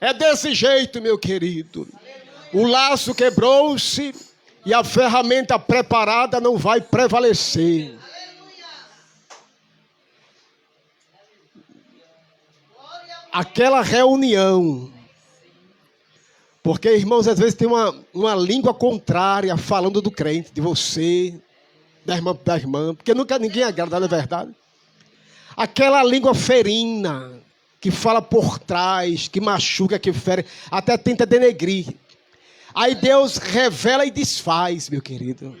É desse jeito, meu querido. O laço quebrou-se e a ferramenta preparada não vai prevalecer. Aquela reunião. Porque, irmãos, às vezes tem uma língua contrária falando do crente, de você, da irmã, porque nunca ninguém agrada, não é verdade? Aquela língua ferina, que fala por trás, que machuca, que fere, até tenta denegrir. Aí Deus revela e desfaz, meu querido.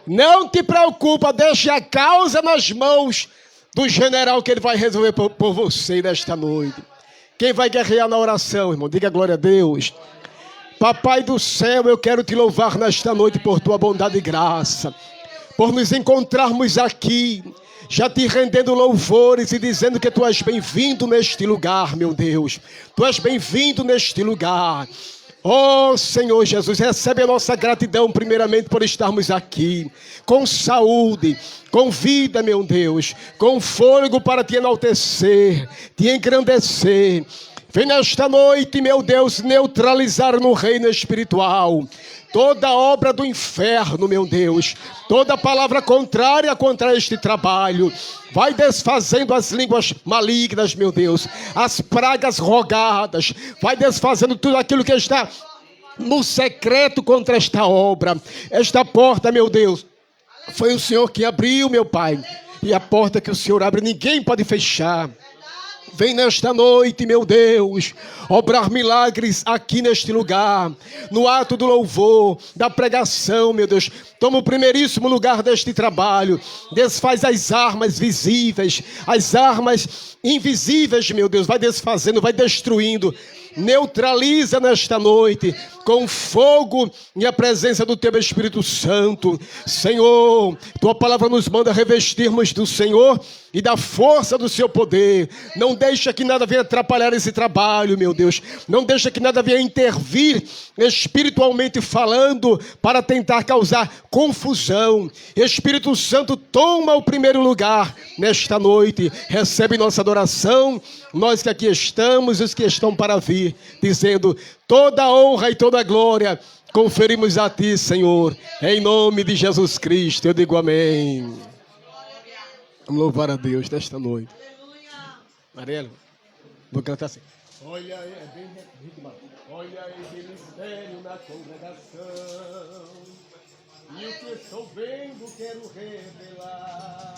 Não te preocupa, deixe a causa nas mãos do general que ele vai resolver por você nesta noite. Quem vai guerrear na oração, irmão? Diga glória a Deus. Papai do céu, eu quero te louvar nesta noite por tua bondade e graça. Por nos encontrarmos aqui, já te rendendo louvores e dizendo que tu és bem-vindo neste lugar, meu Deus. Tu és bem-vindo neste lugar. Oh, Senhor Jesus, recebe a nossa gratidão primeiramente por estarmos aqui, com saúde, com vida, meu Deus, com fôlego para te enaltecer, te engrandecer. Vem nesta noite, meu Deus, neutralizar no reino espiritual toda obra do inferno, meu Deus, toda palavra contrária contra este trabalho. Vai desfazendo as línguas malignas, meu Deus, as pragas rogadas. Vai desfazendo tudo aquilo que está no secreto contra esta obra. Esta porta, meu Deus, foi o Senhor que abriu, meu Pai. E a porta que o Senhor abre, ninguém pode fechar. Vem nesta noite, meu Deus, obrar milagres aqui neste lugar, no ato do louvor, da pregação, meu Deus. Toma o primeiríssimo lugar deste trabalho. Desfaz as armas visíveis, as armas invisíveis, meu Deus. Vai desfazendo, vai destruindo. Neutraliza nesta noite com fogo e a presença do teu Espírito Santo. Senhor, tua palavra nos manda revestirmos do Senhor e da força do seu poder. Não deixa que nada venha atrapalhar esse trabalho, meu Deus. Não deixa que nada venha intervir espiritualmente falando para tentar causar confusão. Espírito Santo, toma o primeiro lugar nesta noite. Recebe nossa adoração, nós que aqui estamos e os que estão para vir, dizendo: toda a honra e toda a glória conferimos a ti, Senhor, em nome de Jesus Cristo. Eu digo amém. Vamos louvar a Deus nesta noite. Mariela, vou cantar assim. Olha aí, é bem ritmo. Olha aí, ministério na congregação. E o que estou vendo quero revelar.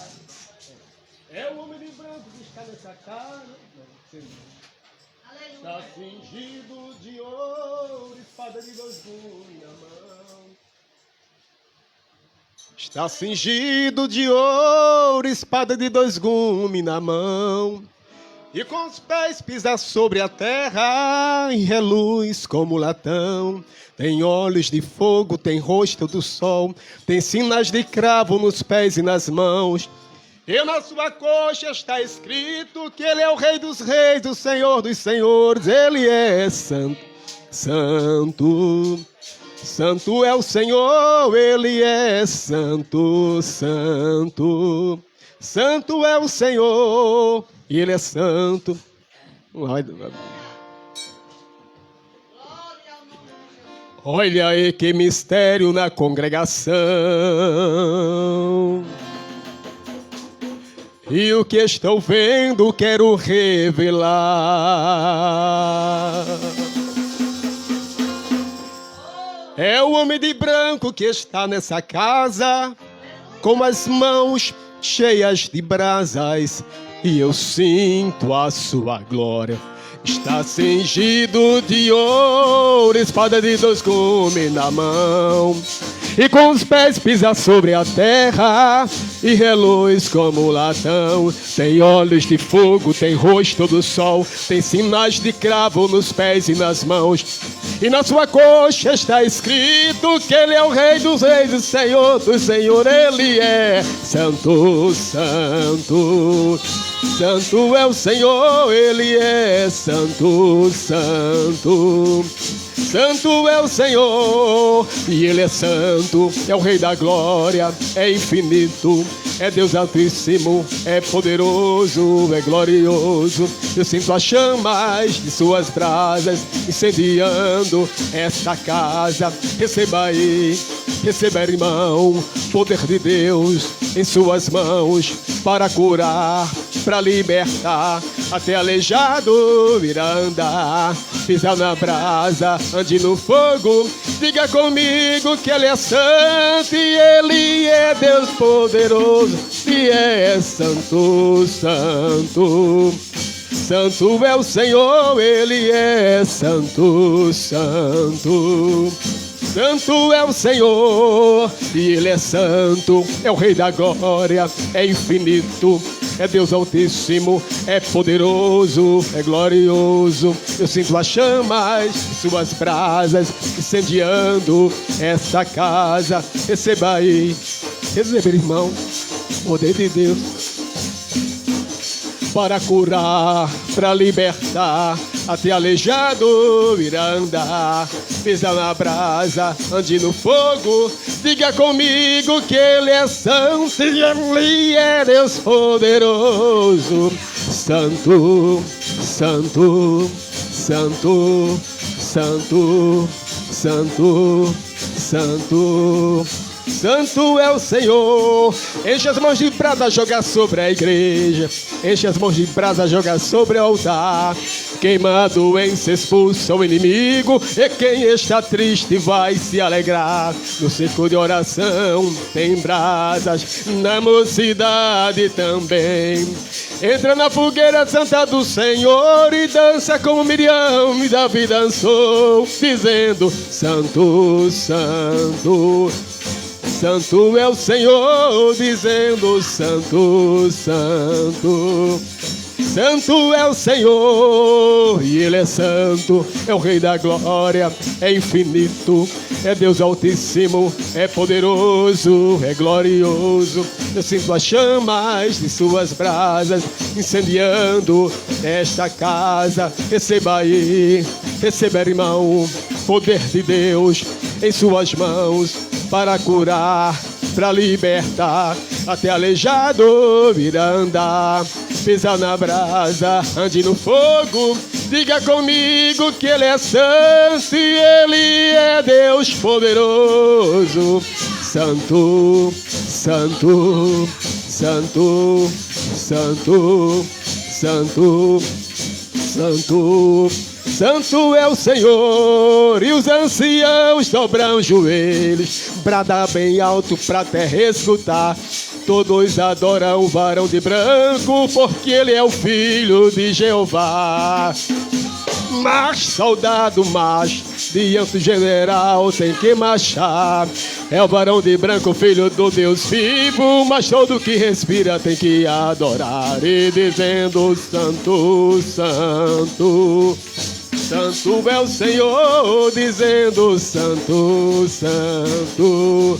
É o homem de branco que está nessa casa. Está cingido de ouro, espada de 2 gumes na mão. Está cingido de ouro, espada de 2 gumes na mão. E com os pés pisa sobre a terra e reluz como latão. Tem olhos de fogo, tem rosto do sol, tem sinais de cravo nos pés e nas mãos. E na sua coxa está escrito que ele é o Rei dos Reis, o Senhor dos Senhores. Ele é santo, santo, santo é o Senhor. Ele é santo, santo, santo é o Senhor. E ele é santo. Olha aí que mistério na congregação. E o que estou vendo quero revelar. É o homem de branco que está nessa casa, com as mãos cheias de brasas, e eu sinto a sua glória. Está cingido de ouro, espada de 2 gumes na mão. E com os pés pisa sobre a terra e reluz como latão. Tem olhos de fogo, tem rosto do sol, tem sinais de cravo nos pés e nas mãos. E na sua coxa está escrito que ele é o Rei dos Reis, o Senhor do Senhor. Ele é santo, santo, santo é o Senhor. Ele é santo, santo, Santo é o Senhor, e Ele é santo, é o Rei da glória, é infinito, é Deus altíssimo, é poderoso, é glorioso. Eu sinto as chamas de suas brasas incendiando esta casa. Receba aí, receba, irmão, poder de Deus em suas mãos para curar, para libertar. Até aleijado virá andar, pisar na brasa, ande no fogo. Diga comigo que Ele é santo e Ele é Deus poderoso e é santo, santo. Santo é o Senhor, Ele é santo, santo. Santo é o Senhor, e Ele é santo, é o Rei da glória, é infinito, é Deus altíssimo, é poderoso, é glorioso. Eu sinto as chamas de suas brasas incendiando esta casa. Receba aí, receba, irmão, poder de Deus para curar, para libertar. Até aleijado virá andar, pisa na brasa, ande no fogo. Diga comigo que Ele é santo e Ele é Deus poderoso. Santo, santo, santo, santo, santo, santo. Santo é o Senhor. Enche as mãos de brasa, joga sobre a igreja. Enche as mãos de brasa, joga sobre o altar. Queima a doença, expulsa o inimigo. E quem está triste vai se alegrar. No círculo de oração tem brasas, na mocidade também. Entra na fogueira santa do Senhor e dança como Miriam e Davi dançou, dizendo: Santo, Santo. Santo é o Senhor, dizendo: Santo, Santo. Santo é o Senhor, e Ele é santo, é o Rei da glória, é infinito, é Deus altíssimo, é poderoso, é glorioso. Eu sinto as chamas de suas brasas incendiando esta casa. Receba aí, receba, irmão, poder de Deus em suas mãos para curar, para libertar. Até aleijado virá andar, pisa na brasa, ande no fogo. Diga comigo que Ele é santo e Ele é Deus poderoso. Santo, santo, santo, santo, santo, santo. Santo é o Senhor, e os anciãos dobram os joelhos, brada bem alto pra terra escutar. Todos adoram o varão de branco, porque ele é o filho de Jeová. Mas soldado macho, diante do general tem que marchar. É o varão de branco, filho do Deus vivo, mas todo que respira tem que adorar. E dizendo: Santo, Santo. Santo é o Senhor, dizendo: Santo, Santo.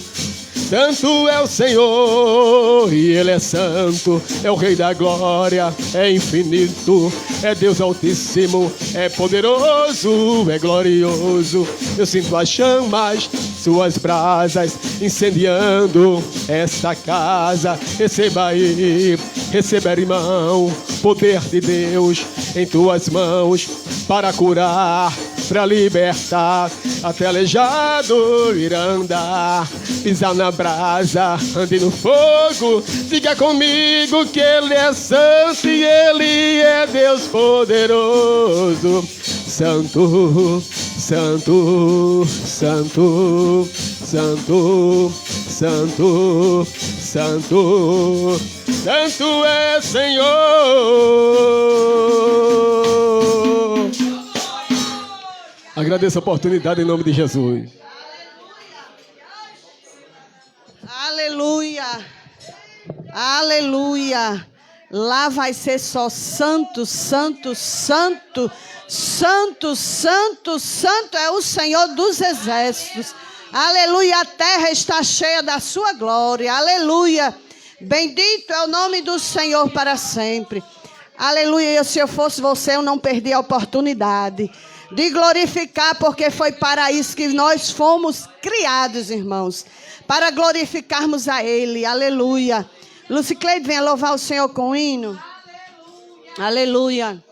Santo é o Senhor, e Ele é santo, é o Rei da glória, é infinito, é Deus altíssimo, é poderoso, é glorioso. Eu sinto as chamas, suas brasas incendiando esta casa. Receba aí, receba, irmão, poder de Deus em tuas mãos para curar, para libertar. Até aleijado irá andar, pisar na brasa, ande no fogo. Diga comigo que Ele é santo e Ele é Deus poderoso. Santo, santo, santo, santo, santo, santo. Santo é Senhor. Agradeço a oportunidade em nome de Jesus. Aleluia. Aleluia. Lá vai ser só santo, santo, santo, santo, santo, santo é o Senhor dos exércitos. Aleluia. A terra está cheia da sua glória. Aleluia. Bendito é o nome do Senhor para sempre. Aleluia. E se eu fosse você, eu não perdi a oportunidade. de glorificar, porque foi para isso que nós fomos criados, irmãos, para glorificarmos a Ele. Aleluia. Lucicleide, venha louvar o Senhor com o hino. Aleluia.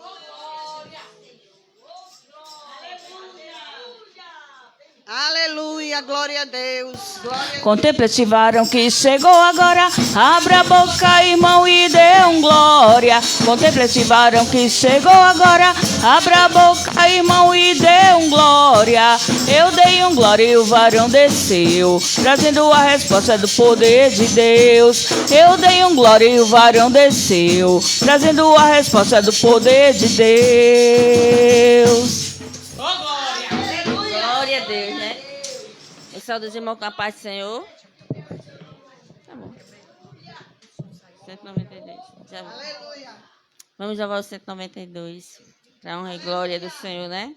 Aleluia, glória a Deus. Contemple esse varão que chegou agora. Abra a boca, irmão, e dê um glória. Contemple esse varão que chegou agora. Abra a boca, irmão, e dê um glória. Eu dei um glória e o varão desceu, trazendo a resposta do poder de Deus. Eu dei um glória e o varão desceu, trazendo a resposta do poder de Deus. Glória a Deus, né? Eu saúdo os irmãos com a paz do Senhor. Tá bom. 192. Já... Vamos levar o 192. Para honra e glória do Senhor, né?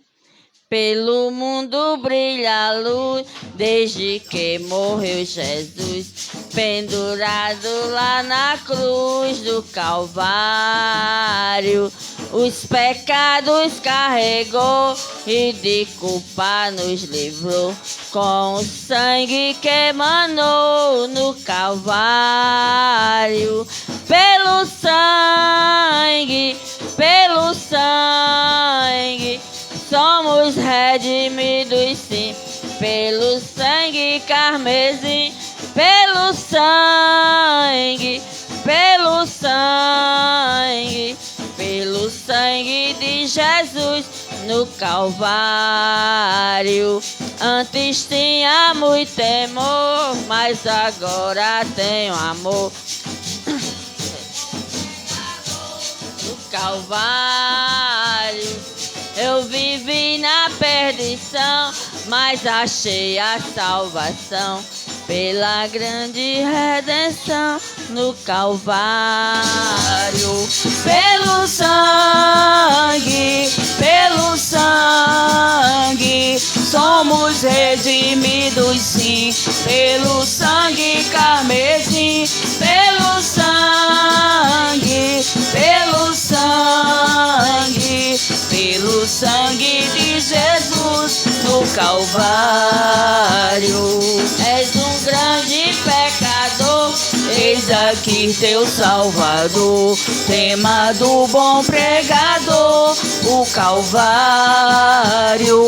Pelo mundo brilha a luz, desde que morreu Jesus, pendurado lá na cruz do Calvário. Os pecados carregou e de culpa nos livrou, com o sangue que emanou no Calvário. Pelo sangue, somos redimidos, sim, pelo sangue carmesim, pelo sangue de Jesus no Calvário. Antes tinha muito temor, mas agora tenho amor. No Calvário eu vivi na perdição, mas achei a salvação pela grande redenção no Calvário. Pelo sangue, somos redimidos, sim, pelo sangue carmesim, pelo sangue de Jesus no Calvário. És um grande pecador, eis aqui teu Salvador, tema do bom pregador. O Calvário,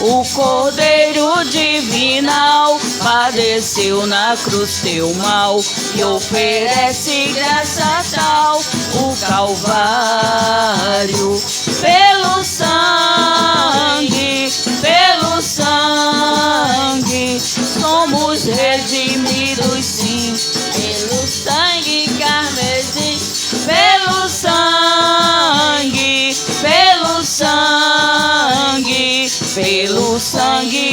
o Cordeiro divinal, padeceu na cruz teu mal e oferece graça tal. O Calvário, pelo sangue, somos redimidos, sim, pelo sangue carmesim, pelo sangue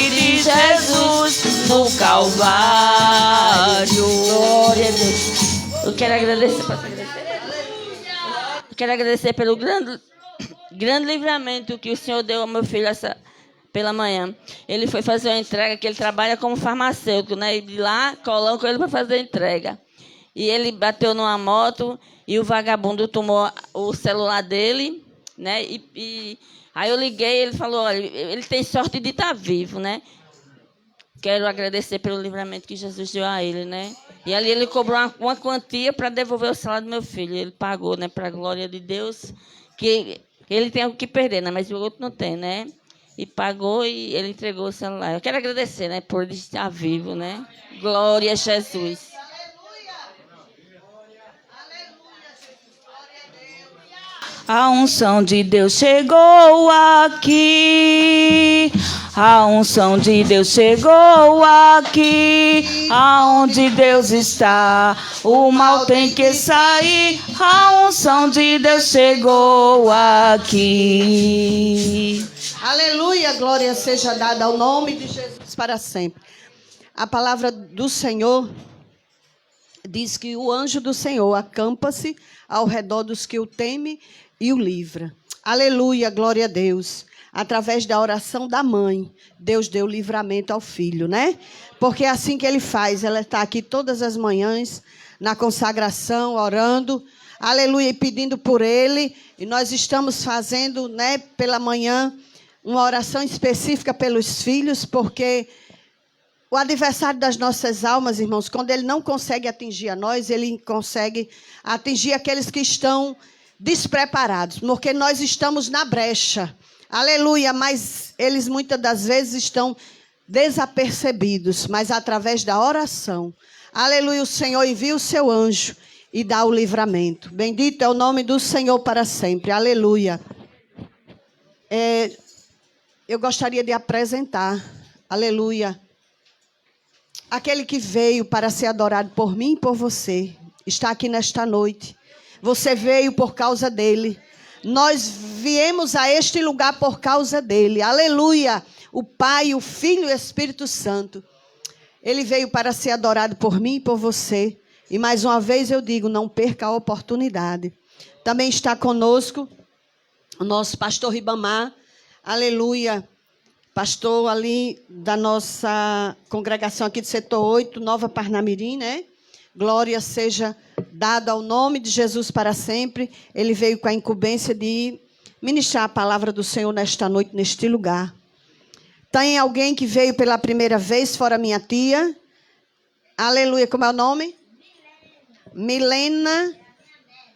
de Jesus no Calvário. Glória a Deus. Eu quero agradecer, posso agradecer? Eu quero agradecer pelo grande livramento que o Senhor deu ao meu filho pela manhã. Ele foi fazer uma entrega, que ele trabalha como farmacêutico, né? E de lá, colão com ele para fazer a entrega. E ele bateu numa moto e o vagabundo tomou o celular dele, né? Aí eu liguei, ele falou, olha, ele tem sorte de estar vivo, né? Quero agradecer pelo livramento que Jesus deu a ele, né? E ali ele cobrou uma quantia para devolver o salário do meu filho. Ele pagou, né? Para a glória de Deus, que ele tem o que perder, né? Mas o outro não tem, né? E pagou e ele entregou o celular. Eu quero agradecer, né? Por ele estar vivo, né? Glória a Jesus. A unção de Deus chegou aqui. A unção de Deus chegou aqui. Aonde Deus está, o mal tem que sair. A unção de Deus chegou aqui. Aleluia, glória seja dada ao nome de Jesus para sempre. A palavra do Senhor diz que o anjo do Senhor acampa-se ao redor dos que o temem e o livra. Aleluia, glória a Deus. Através da oração da mãe, Deus deu livramento ao filho, né? Porque é assim que ele faz. Ela está aqui todas as manhãs, na consagração, orando, aleluia, e pedindo por ele. E nós estamos fazendo, né, pela manhã, uma oração específica pelos filhos, porque o adversário das nossas almas, irmãos, quando ele não consegue atingir a nós, ele consegue atingir aqueles que estão despreparados, porque nós estamos na brecha. Aleluia, mas eles muitas das vezes estão desapercebidos, mas através da oração, aleluia, o Senhor envia o seu anjo e dá o livramento. Bendito é o nome do Senhor para sempre, aleluia. Eu gostaria de apresentar, aleluia, aquele que veio para ser adorado por mim e por você, está aqui nesta noite. Você veio por causa dele. Nós viemos a este lugar por causa dele. Aleluia. O Pai, o Filho e o Espírito Santo. Ele veio para ser adorado por mim e por você. E mais uma vez eu digo, não perca a oportunidade. Também está conosco o nosso pastor Ribamar. Aleluia. Pastor ali da nossa congregação aqui do setor 8, Nova Parnamirim, né? Glória seja dada ao nome de Jesus para sempre. Ele veio com a incumbência de ministrar a palavra do Senhor nesta noite, neste lugar. Tem alguém que veio pela primeira vez, fora minha tia? Aleluia, como é o nome? Milena.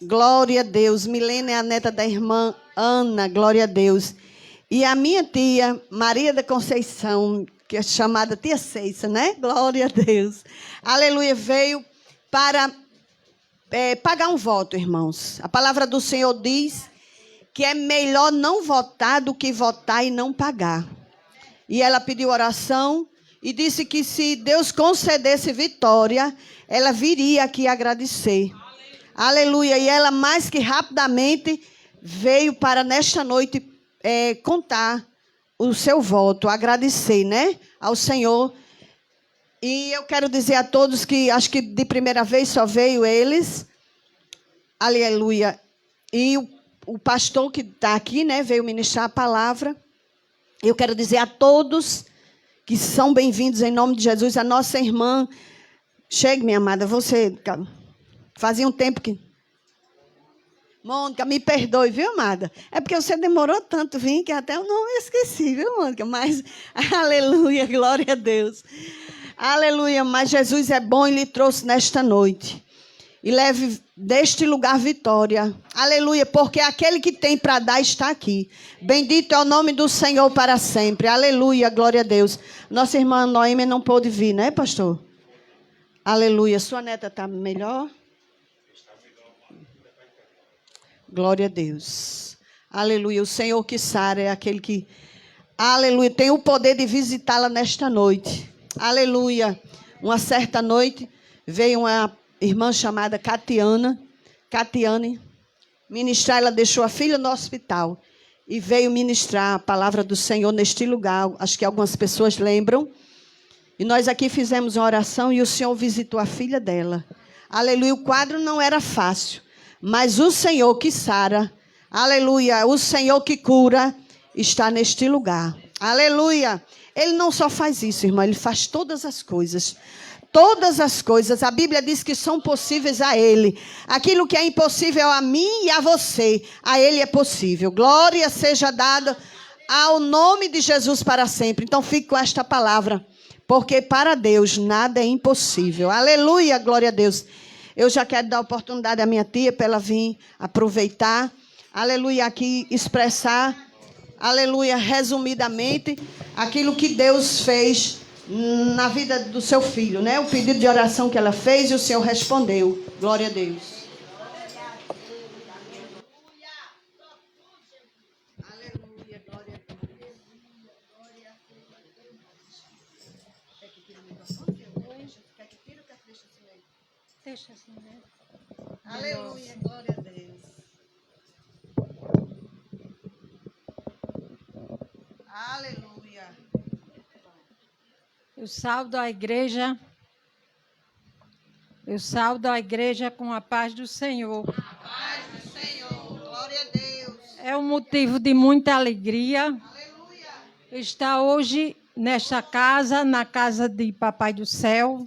Glória a Deus. Milena é a neta da irmã Ana, glória a Deus. E a minha tia, Maria da Conceição, que é chamada tia Ceissa, né? Glória a Deus. Aleluia, veio para pagar um voto, irmãos. A palavra do Senhor diz que é melhor não votar do que votar e não pagar. E ela pediu oração e disse que se Deus concedesse vitória, ela viria aqui agradecer. Aleluia. E ela mais que rapidamente veio para nesta noite contar o seu voto, agradecer, né, ao Senhor. E eu quero dizer a todos que acho que de primeira vez só veio eles. Aleluia. E o pastor que está aqui, né, veio ministrar a palavra. Eu quero dizer a todos que são bem-vindos em nome de Jesus. A nossa irmã, chegue, minha amada, você fazia um tempo que... Mônica, me perdoe, viu, amada? É porque você demorou tanto vir que até eu não esqueci, viu, Mônica? Mas, aleluia, glória a Deus. Aleluia, mas Jesus é bom e lhe trouxe nesta noite. E leve deste lugar vitória. Aleluia, porque aquele que tem para dar está aqui. Bendito é o nome do Senhor para sempre. Aleluia, glória a Deus. Nossa irmã Noêmia não pôde vir, né, pastor? Aleluia, sua neta está melhor? Glória a Deus. Aleluia. O Senhor que sara é aquele que, aleluia, tem o poder de visitá-la nesta noite. Aleluia. Uma certa noite veio uma irmã chamada Catiane, ministrar. Ela deixou a filha no hospital e veio ministrar a palavra do Senhor neste lugar. Acho que algumas pessoas lembram. E nós aqui fizemos uma oração e o Senhor visitou a filha dela. Aleluia. O quadro não era fácil. Mas o Senhor que sara, aleluia, o Senhor que cura, está neste lugar. Aleluia. Ele não só faz isso, irmão, ele faz todas as coisas. Todas as coisas, a Bíblia diz que são possíveis a Ele. Aquilo que é impossível a mim e a você, a Ele é possível. Glória seja dada ao nome de Jesus para sempre. Então fique com esta palavra, porque para Deus nada é impossível. Aleluia, glória a Deus. Eu já quero dar a oportunidade à minha tia para ela vir aproveitar, aleluia, aqui expressar, aleluia, resumidamente, aquilo que Deus fez na vida do seu filho, né? O pedido de oração que ela fez e o Senhor respondeu. Glória a Deus. Aleluia, glória a Deus. Quer que tire o microfone? Quer que tire ou quer que deixe assim aí? Deixa assim, né? Aleluia, glória a Deus. Aleluia. Eu saúdo a igreja. Eu saúdo a igreja com a paz do Senhor. A paz do Senhor, glória a Deus. É um motivo de muita alegria Aleluia. estar hoje nesta casa, na casa de Papai do Céu,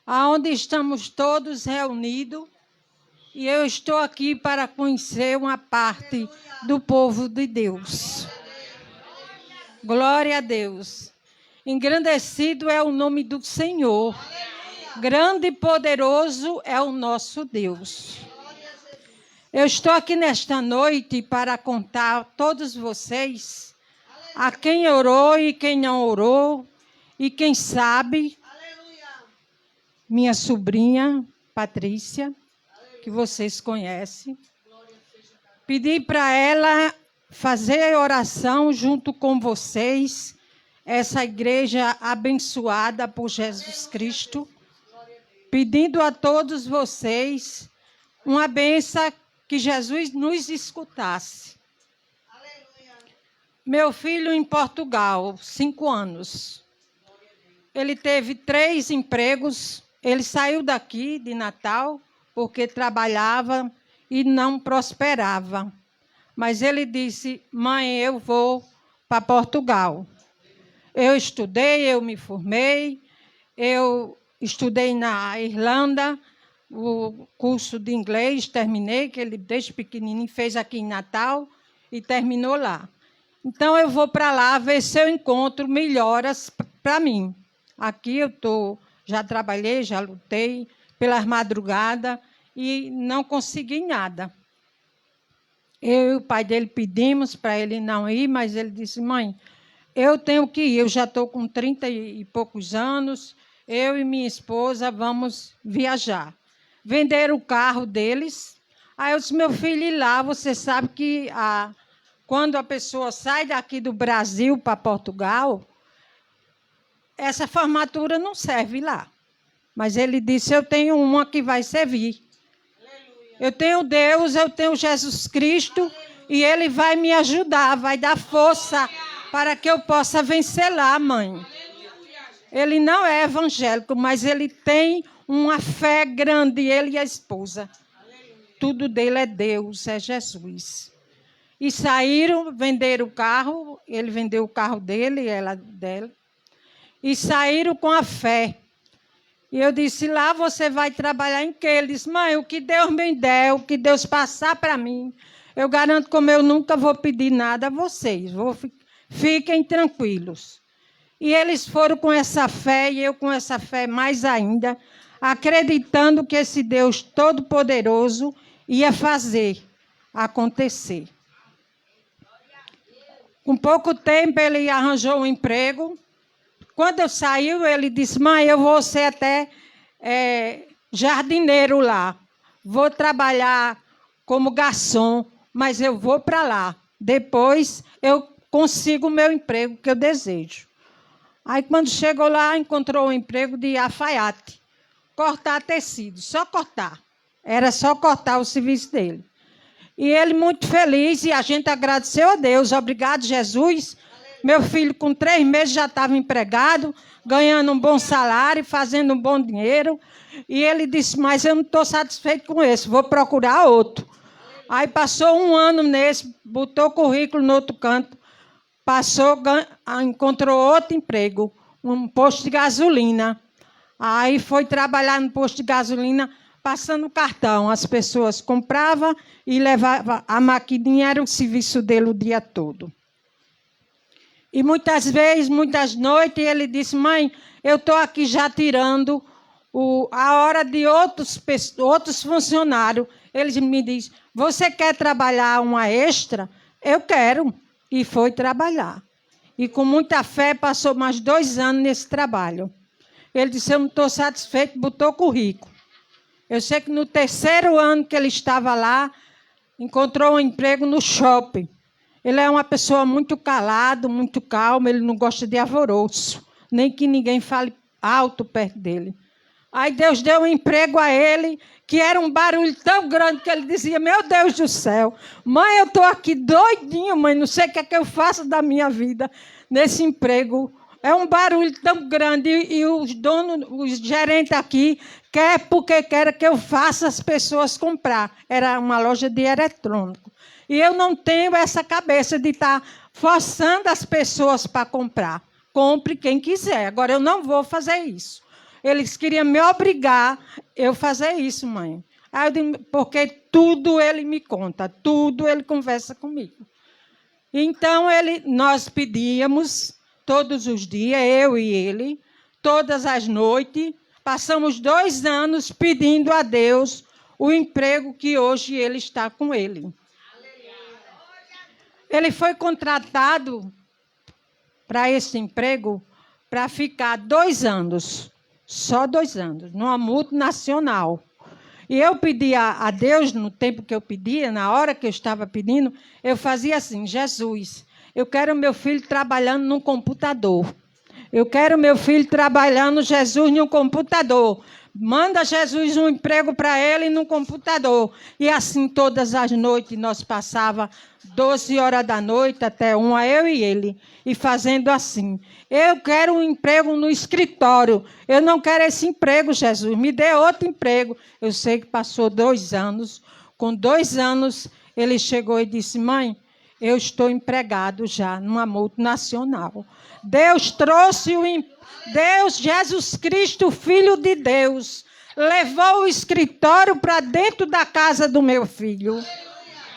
aonde estamos todos reunidos. E eu estou aqui para conhecer uma parte do povo de Deus. Glória a Deus. Engrandecido é o nome do Senhor. Grande e poderoso é o nosso Deus. Eu estou aqui nesta noite para contar a todos vocês, a quem orou e quem não orou, e quem sabe, minha sobrinha Patrícia, que vocês conhecem, pedi para ela fazer oração junto com vocês, essa igreja abençoada por Jesus Cristo, pedindo a todos vocês uma bênção que Jesus nos escutasse. Meu filho em Portugal, 5 anos. Ele teve 3 empregos. Ele saiu daqui de Natal porque trabalhava e não prosperava. Mas ele disse, mãe, eu vou para Portugal. Eu estudei, eu me formei, eu estudei na Irlanda, o curso de inglês, terminei, que ele desde pequenininho fez aqui em Natal e terminou lá. Então, eu vou para lá ver se eu encontro melhoras para mim. Aqui eu já trabalhei, já lutei pelas madrugadas e não consegui nada. Eu e o pai dele pedimos para ele não ir, mas ele disse, mãe, eu tenho que ir, eu já estou com 30 e poucos anos, eu e minha esposa vamos viajar. Venderam o carro deles. Aí eu disse, meu filho, ir lá, você sabe que quando a pessoa sai daqui do Brasil para Portugal, essa formatura não serve lá. Mas ele disse, eu tenho uma que vai servir. Eu tenho Deus, eu tenho Jesus Cristo, e Ele vai me ajudar, vai dar força para que eu possa vencer lá, mãe. Ele não é evangélico, mas ele tem uma fé grande, ele e a esposa. Tudo dele é Deus, é Jesus. E saíram, venderam o carro, ele vendeu o carro dele, ela dela, e saíram com a fé. E eu disse, lá você vai trabalhar em quê? Ele disse, mãe, o que Deus me der, o que Deus passar para mim, eu garanto como eu nunca vou pedir nada a vocês. Fiquem tranquilos. E eles foram com essa fé, e eu com essa fé mais ainda, acreditando que esse Deus Todo-Poderoso ia fazer acontecer. Com pouco tempo, ele arranjou um emprego. Quando eu saí, ele disse, mãe, eu vou ser até jardineiro lá. Vou trabalhar como garçom, mas eu vou para lá. Depois, eu consigo o meu emprego que eu desejo. Aí, quando chegou lá, encontrou um emprego de alfaiate. Cortar tecido, só cortar. Era só cortar o serviço dele. E ele muito feliz, e a gente agradeceu a Deus. Obrigado, Jesus. Meu filho, com 3 meses, já estava empregado, ganhando um bom salário, fazendo um bom dinheiro. E ele disse, mas eu não estou satisfeito com esse, vou procurar outro. Aí passou 1 ano nesse, botou currículo no outro canto. Encontrou outro emprego, um posto de gasolina. Aí foi trabalhar no posto de gasolina, passando cartão. As pessoas compravam e levavam. A maquininha era o serviço dele o dia todo. E muitas vezes, muitas noites, ele disse, mãe, eu estou aqui já tirando a hora de outros funcionários. Ele me diz, você quer trabalhar uma extra? Eu quero. E foi trabalhar. E com muita fé, passou mais 2 anos nesse trabalho. Ele disse, eu não estou satisfeito, botou currículo. Eu sei que no 3º ano que ele estava lá, encontrou um emprego no shopping. Ele é uma pessoa muito calado, muito calma, ele não gosta de alvoroço, nem que ninguém fale alto perto dele. Aí Deus deu um emprego a ele, que era um barulho tão grande que ele dizia, meu Deus do céu, mãe, eu estou aqui doidinho, mãe, não sei o que é que eu faço da minha vida nesse emprego. É um barulho tão grande e os donos, os gerentes aqui, porque querem que eu faça as pessoas comprar. Era uma loja de eletrônico. E eu não tenho essa cabeça de estar forçando as pessoas para comprar. Compre quem quiser. Agora, eu não vou fazer isso. Eles queriam me obrigar a fazer isso, mãe. Aí eu digo, porque tudo ele me conta, tudo ele conversa comigo. Então, nós pedíamos todos os dias, eu e ele, todas as noites. Passamos 2 anos pedindo a Deus o emprego que hoje ele está com ele. Ele foi contratado para esse emprego para ficar 2 anos, só 2 anos, numa multinacional. E eu pedia a Deus, no tempo que eu pedia, na hora que eu estava pedindo, eu fazia assim: Jesus, eu quero meu filho trabalhando num computador. Eu quero meu filho trabalhando, Jesus, num computador. Manda, Jesus, um emprego para ele no computador. E assim, todas as noites, nós passava 12 horas da noite até 1, eu e ele. E fazendo assim: eu quero um emprego no escritório. Eu não quero esse emprego, Jesus. Me dê outro emprego. Eu sei que passou 2 anos. Com 2 anos, ele chegou e disse: mãe, eu estou empregado já numa multinacional. Deus trouxe Deus, Jesus Cristo, Filho de Deus, levou o escritório para dentro da casa do meu filho.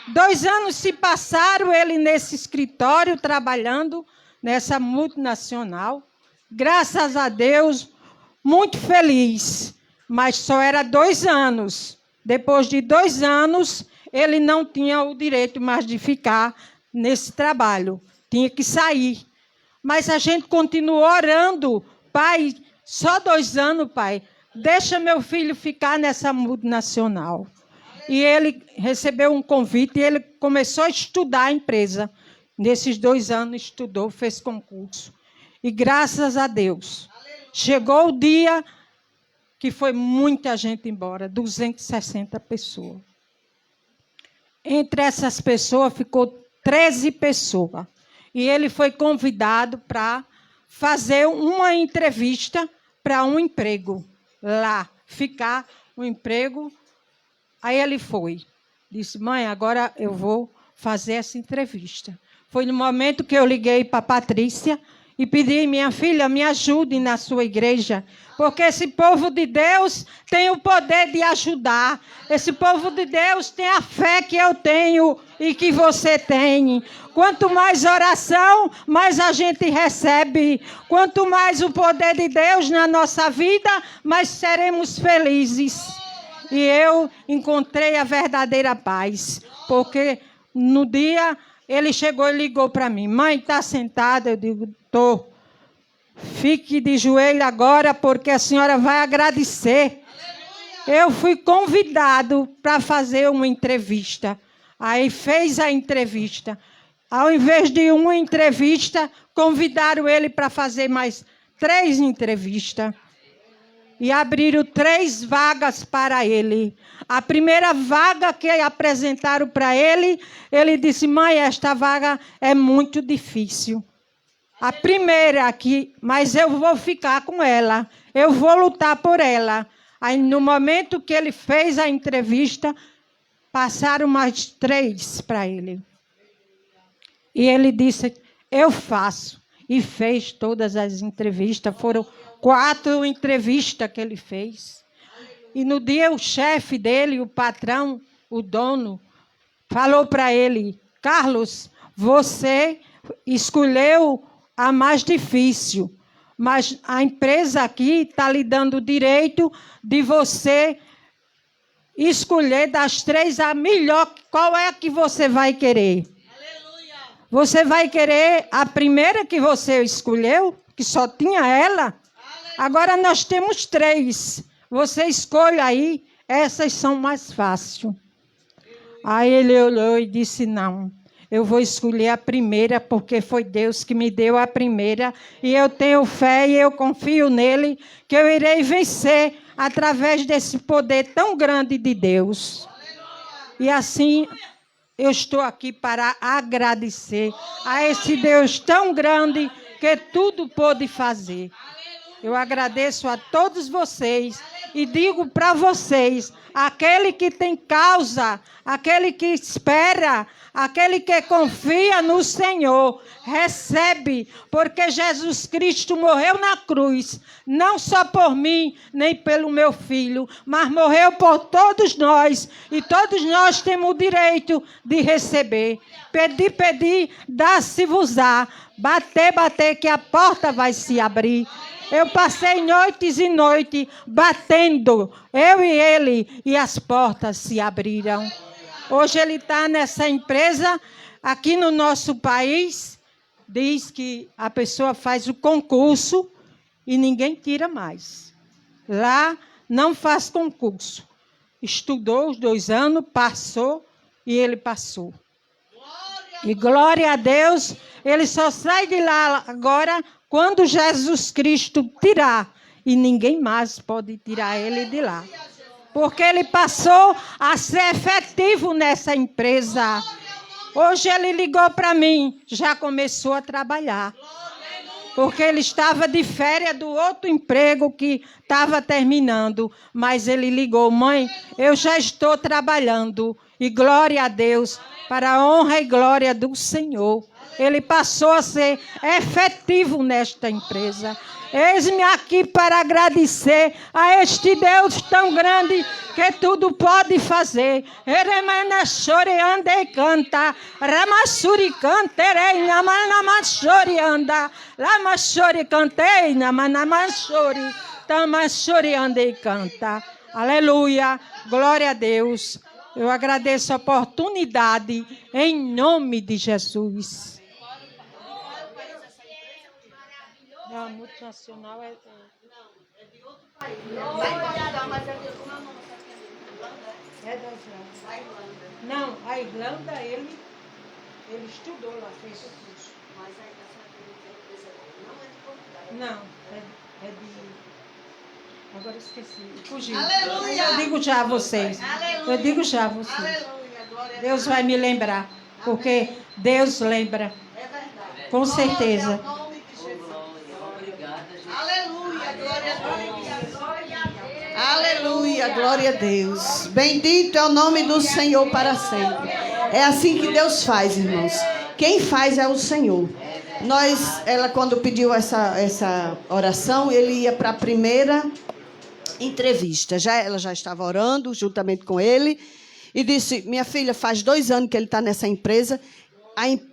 2 anos se passaram, ele nesse escritório, trabalhando nessa multinacional. Graças a Deus, muito feliz. Mas só era 2 anos. Depois de 2 anos, ele não tinha o direito mais de ficar nesse trabalho. Tinha que sair. Mas a gente continuou orando. Pai, só 2 anos, pai. Deixa meu filho ficar nessa multinacional. E ele recebeu um convite e ele começou a estudar a empresa. Nesses 2 anos, estudou, fez concurso. E graças a Deus, chegou o dia que foi muita gente embora, 260 pessoas. Entre essas pessoas, ficou 13 pessoas. E ele foi convidado para fazer uma entrevista para um emprego lá, ficar um emprego. Aí ele foi. Disse: mãe, agora eu vou fazer essa entrevista. Foi no momento que eu liguei para a Patrícia e pedi: minha filha, me ajude na sua igreja, porque esse povo de Deus tem o poder de ajudar. Esse povo de Deus tem a fé que eu tenho e que você tem. Quanto mais oração, mais a gente recebe. Quanto mais o poder de Deus na nossa vida, mais seremos felizes. E eu encontrei a verdadeira paz, porque no dia ele chegou e ligou para mim: mãe, está sentada? Eu digo: estou. Fique de joelho agora, porque a senhora vai agradecer. Eu fui convidado para fazer uma entrevista. Aí fez a entrevista. Ao invés de uma entrevista, convidaram ele para fazer mais 3 entrevistas. E abriram 3 vagas para ele. A primeira vaga que apresentaram para ele, ele disse: mãe, esta vaga é muito difícil. A primeira aqui, mas eu vou ficar com ela. Eu vou lutar por ela. Aí, no momento que ele fez a entrevista, passaram mais 3 para ele. E ele disse: eu faço. E fez todas as entrevistas. Foram 4 entrevistas que ele fez. E no dia o chefe dele, o patrão, o dono, falou para ele: Carlos, você escolheu a mais difícil, mas a empresa aqui está lhe dando o direito de você escolher das 3 a melhor. Qual é a que você vai querer? Aleluia. Você vai querer a primeira que você escolheu, que só tinha ela? Aleluia. Agora nós temos 3. Você escolhe aí, essas são mais fáceis. Aí ele olhou e disse: não, eu vou escolher a primeira, porque foi Deus que me deu a primeira, e eu tenho fé e eu confio nele, que eu irei vencer através desse poder tão grande de Deus. E assim, eu estou aqui para agradecer a esse Deus tão grande que tudo pôde fazer. Eu agradeço a todos vocês e digo para vocês, aquele que tem causa, aquele que espera, aquele que confia no Senhor, recebe, porque Jesus Cristo morreu na cruz, não só por mim, nem pelo meu filho, mas morreu por todos nós, e todos nós temos o direito de receber. Pedir, dá-se-vos-á. Bater, que a porta vai se abrir. Eu passei noites e noites batendo, eu e ele, e as portas se abriram. Hoje ele está nessa empresa, aqui no nosso país, diz que a pessoa faz o concurso e ninguém tira mais. Lá não faz concurso. Estudou os 2 anos, passou e ele passou. E glória a Deus, ele só sai de lá agora quando Jesus Cristo tirar. E ninguém mais pode tirar ele de lá. Porque ele passou a ser efetivo nessa empresa. Hoje ele ligou para mim, já começou a trabalhar. Porque ele estava de férias do outro emprego que estava terminando. Mas ele ligou, mãe, eu já estou trabalhando. E glória a Deus, para a honra e glória do Senhor. Ele passou a ser efetivo nesta empresa. Eis-me aqui para agradecer a este Deus tão grande que tudo pode fazer. Eremene ande canta, ramassuri canterei, namanamachori anda, lamachori cantei, namanamachori, tamachori ande canta. Aleluia, glória a Deus. Eu agradeço a oportunidade em nome de Jesus. A multinacional é de outro país. Vai em Portugal, mas é de como é o nome? É da Irlanda. Não, a Irlanda, ele estudou lá, fez o curso. Mas aí a empresa não é de Portugal. Não, é de... Agora esqueci. Fugiu. Aleluia! Eu digo já a vocês. Aleluia! Eu digo já a vocês. Aleluia! Glória Deus vai me lembrar, porque Deus lembra. É verdade. Com certeza. Aleluia, glória a Deus. Bendito é o nome do Senhor para sempre. É assim que Deus faz, irmãos. Quem faz é o Senhor. Ela quando pediu essa oração, ele ia para a primeira entrevista. Ela já estava orando juntamente com ele e disse, minha filha, faz 2 anos que ele está nessa empresa.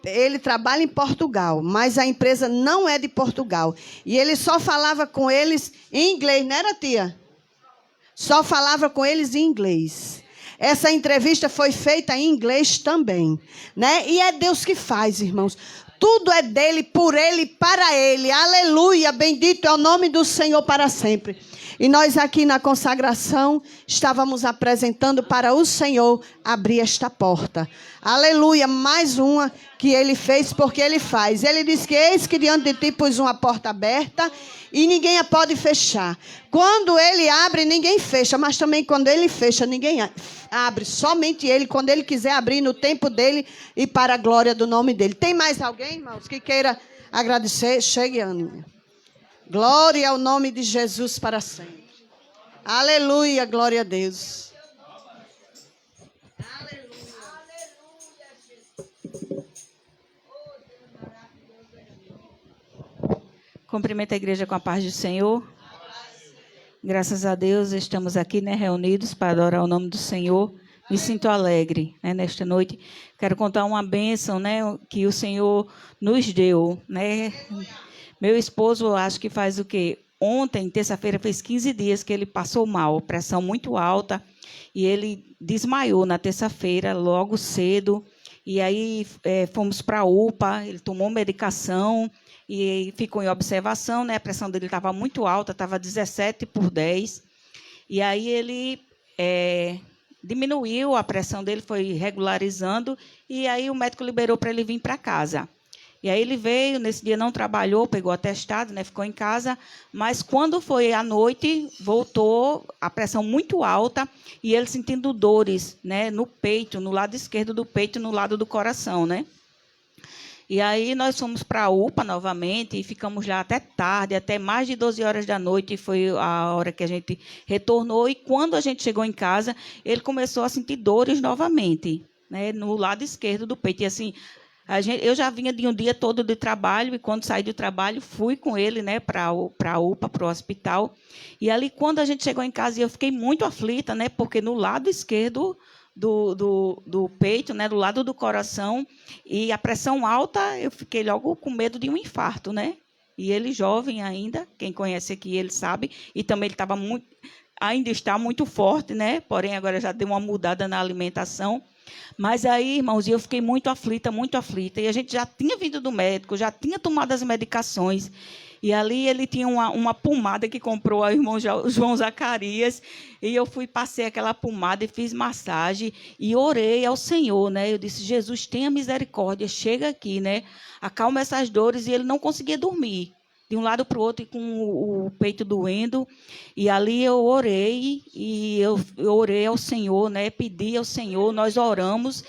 Ele trabalha em Portugal, mas a empresa não é de Portugal. E ele só falava com eles em inglês, não era, tia? Só falava com eles em inglês. Essa entrevista foi feita em inglês também, né? E é Deus que faz, irmãos. Tudo é dele, por ele, para ele. Aleluia, bendito é o nome do Senhor para sempre. E nós aqui na consagração estávamos apresentando para o Senhor abrir esta porta. Aleluia, mais uma que ele fez porque ele faz. Ele diz que eis que diante de ti pus uma porta aberta e ninguém a pode fechar. Quando ele abre, ninguém fecha, mas também quando ele fecha, ninguém abre. Somente ele, quando ele quiser abrir no tempo dele e para a glória do nome dele. Tem mais alguém, irmãos, que queira agradecer? Chegue ânimo. Glória ao nome de Jesus para sempre. Aleluia, glória a Deus. Cumprimento a igreja com a paz do Senhor. Graças a Deus estamos aqui, né, reunidos para adorar o nome do Senhor. Me sinto alegre, né, nesta noite. Quero contar uma bênção, né, que o Senhor nos deu, né. Meu esposo, acho que faz o quê? Ontem, terça-feira, fez 15 dias que ele passou mal, pressão muito alta, e ele desmaiou na terça-feira, logo cedo. E aí fomos para a UPA, ele tomou medicação e ficou em observação, né? A pressão dele estava muito alta, estava 17/10. E aí ele diminuiu, a pressão dele foi regularizando, e aí o médico liberou para ele vir para casa. E aí ele veio, nesse dia não trabalhou, pegou atestado, né, ficou em casa, mas quando foi à noite, voltou a pressão muito alta e ele sentindo dores, né, no peito, no lado esquerdo do peito e no lado do coração, né? E aí nós fomos para a UPA novamente e ficamos lá até tarde, até mais de 12 horas da noite, foi a hora que a gente retornou. E quando a gente chegou em casa, ele começou a sentir dores novamente, né, no lado esquerdo do peito. E assim, eu já vinha de um dia todo de trabalho, e quando saí do trabalho, fui com ele, né, para a UPA, para o hospital. E ali, quando a gente chegou em casa, eu fiquei muito aflita, né, porque no lado esquerdo do peito, né, do lado do coração, e a pressão alta, eu fiquei logo com medo de um infarto, né? E ele jovem ainda, quem conhece aqui, ele sabe, e também ele estava ainda está muito forte, né? Porém, agora já deu uma mudada na alimentação. Mas aí, irmãos, eu fiquei muito aflita, e a gente já tinha vindo do médico, já tinha tomado as medicações. E ali ele tinha uma pomada que comprou ao irmão João Zacarias. E eu passei aquela pomada e fiz massagem e orei ao Senhor, né? Eu disse, Jesus, tenha misericórdia, chega aqui, né? Acalma essas dores. E ele não conseguia dormir, de um lado para o outro, e com o peito doendo. E ali eu orei, e eu orei ao Senhor, né? Pedi ao Senhor, nós oramos.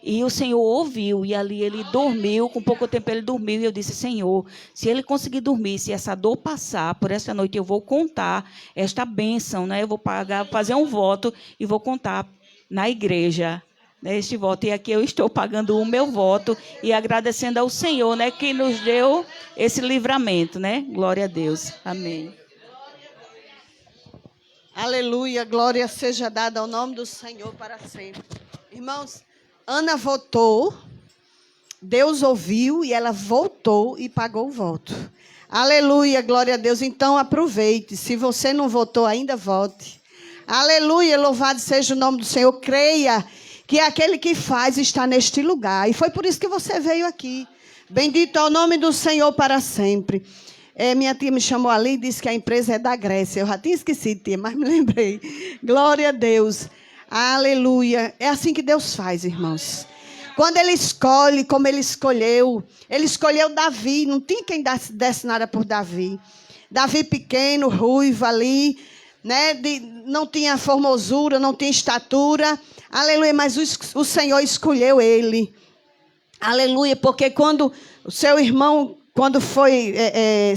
E o Senhor ouviu, e ali ele dormiu, com pouco tempo ele dormiu, e eu disse, Senhor, se ele conseguir dormir, se essa dor passar por esta noite, eu vou contar esta bênção, né? Eu vou fazer um voto e vou contar na igreja, né, este voto. E aqui eu estou pagando o meu voto e agradecendo ao Senhor, né, que nos deu esse livramento, né? Glória a Deus. Amém. Aleluia, glória seja dada ao nome do Senhor para sempre. Irmãos, Ana votou, Deus ouviu e ela voltou e pagou o voto. Aleluia, glória a Deus. Então aproveite, se você não votou ainda, vote. Aleluia, louvado seja o nome do Senhor. Creia que aquele que faz está neste lugar. E foi por isso que você veio aqui. Bendito é o nome do Senhor para sempre. Minha tia me chamou ali e disse que a empresa é da Grécia. Eu já tinha esquecido, tia, mas me lembrei. Glória a Deus. Aleluia. É assim que Deus faz, irmãos. Quando Ele escolhe, como Ele escolheu Davi. Não tinha quem desse nada por Davi. Davi pequeno, ruivo ali, né? Não tinha formosura, não tinha estatura. Aleluia, mas o Senhor escolheu ele. Aleluia, porque quando o seu irmão, quando foi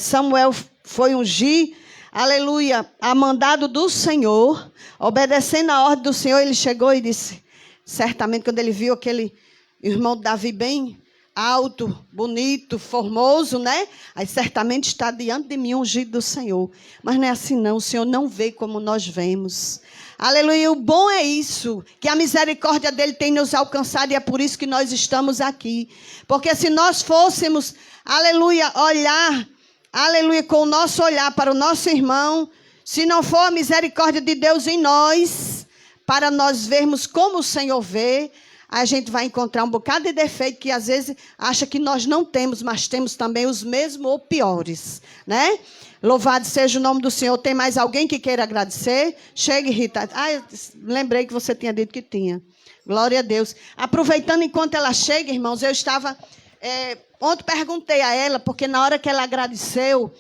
Samuel foi ungir, aleluia, a mandado do Senhor, obedecendo a ordem do Senhor, ele chegou e disse, certamente quando ele viu aquele irmão de Davi bem alto, bonito, formoso, né? Aí certamente está diante de mim ungido do Senhor. Mas não é assim não, o Senhor não vê como nós vemos. Aleluia, o bom é isso, que a misericórdia dele tem nos alcançado e é por isso que nós estamos aqui. Porque se nós fôssemos, aleluia, olhar, aleluia, com o nosso olhar para o nosso irmão, se não for a misericórdia de Deus em nós, para nós vermos como o Senhor vê, a gente vai encontrar um bocado de defeito que às vezes acha que nós não temos, mas temos também os mesmos ou piores, né? Louvado seja o nome do Senhor. Tem mais alguém que queira agradecer? Chegue, Rita. Eu lembrei que você tinha dito que tinha. Glória a Deus. Aproveitando enquanto ela chega, irmãos, eu estava... ontem perguntei a ela, porque na hora que ela agradeceu,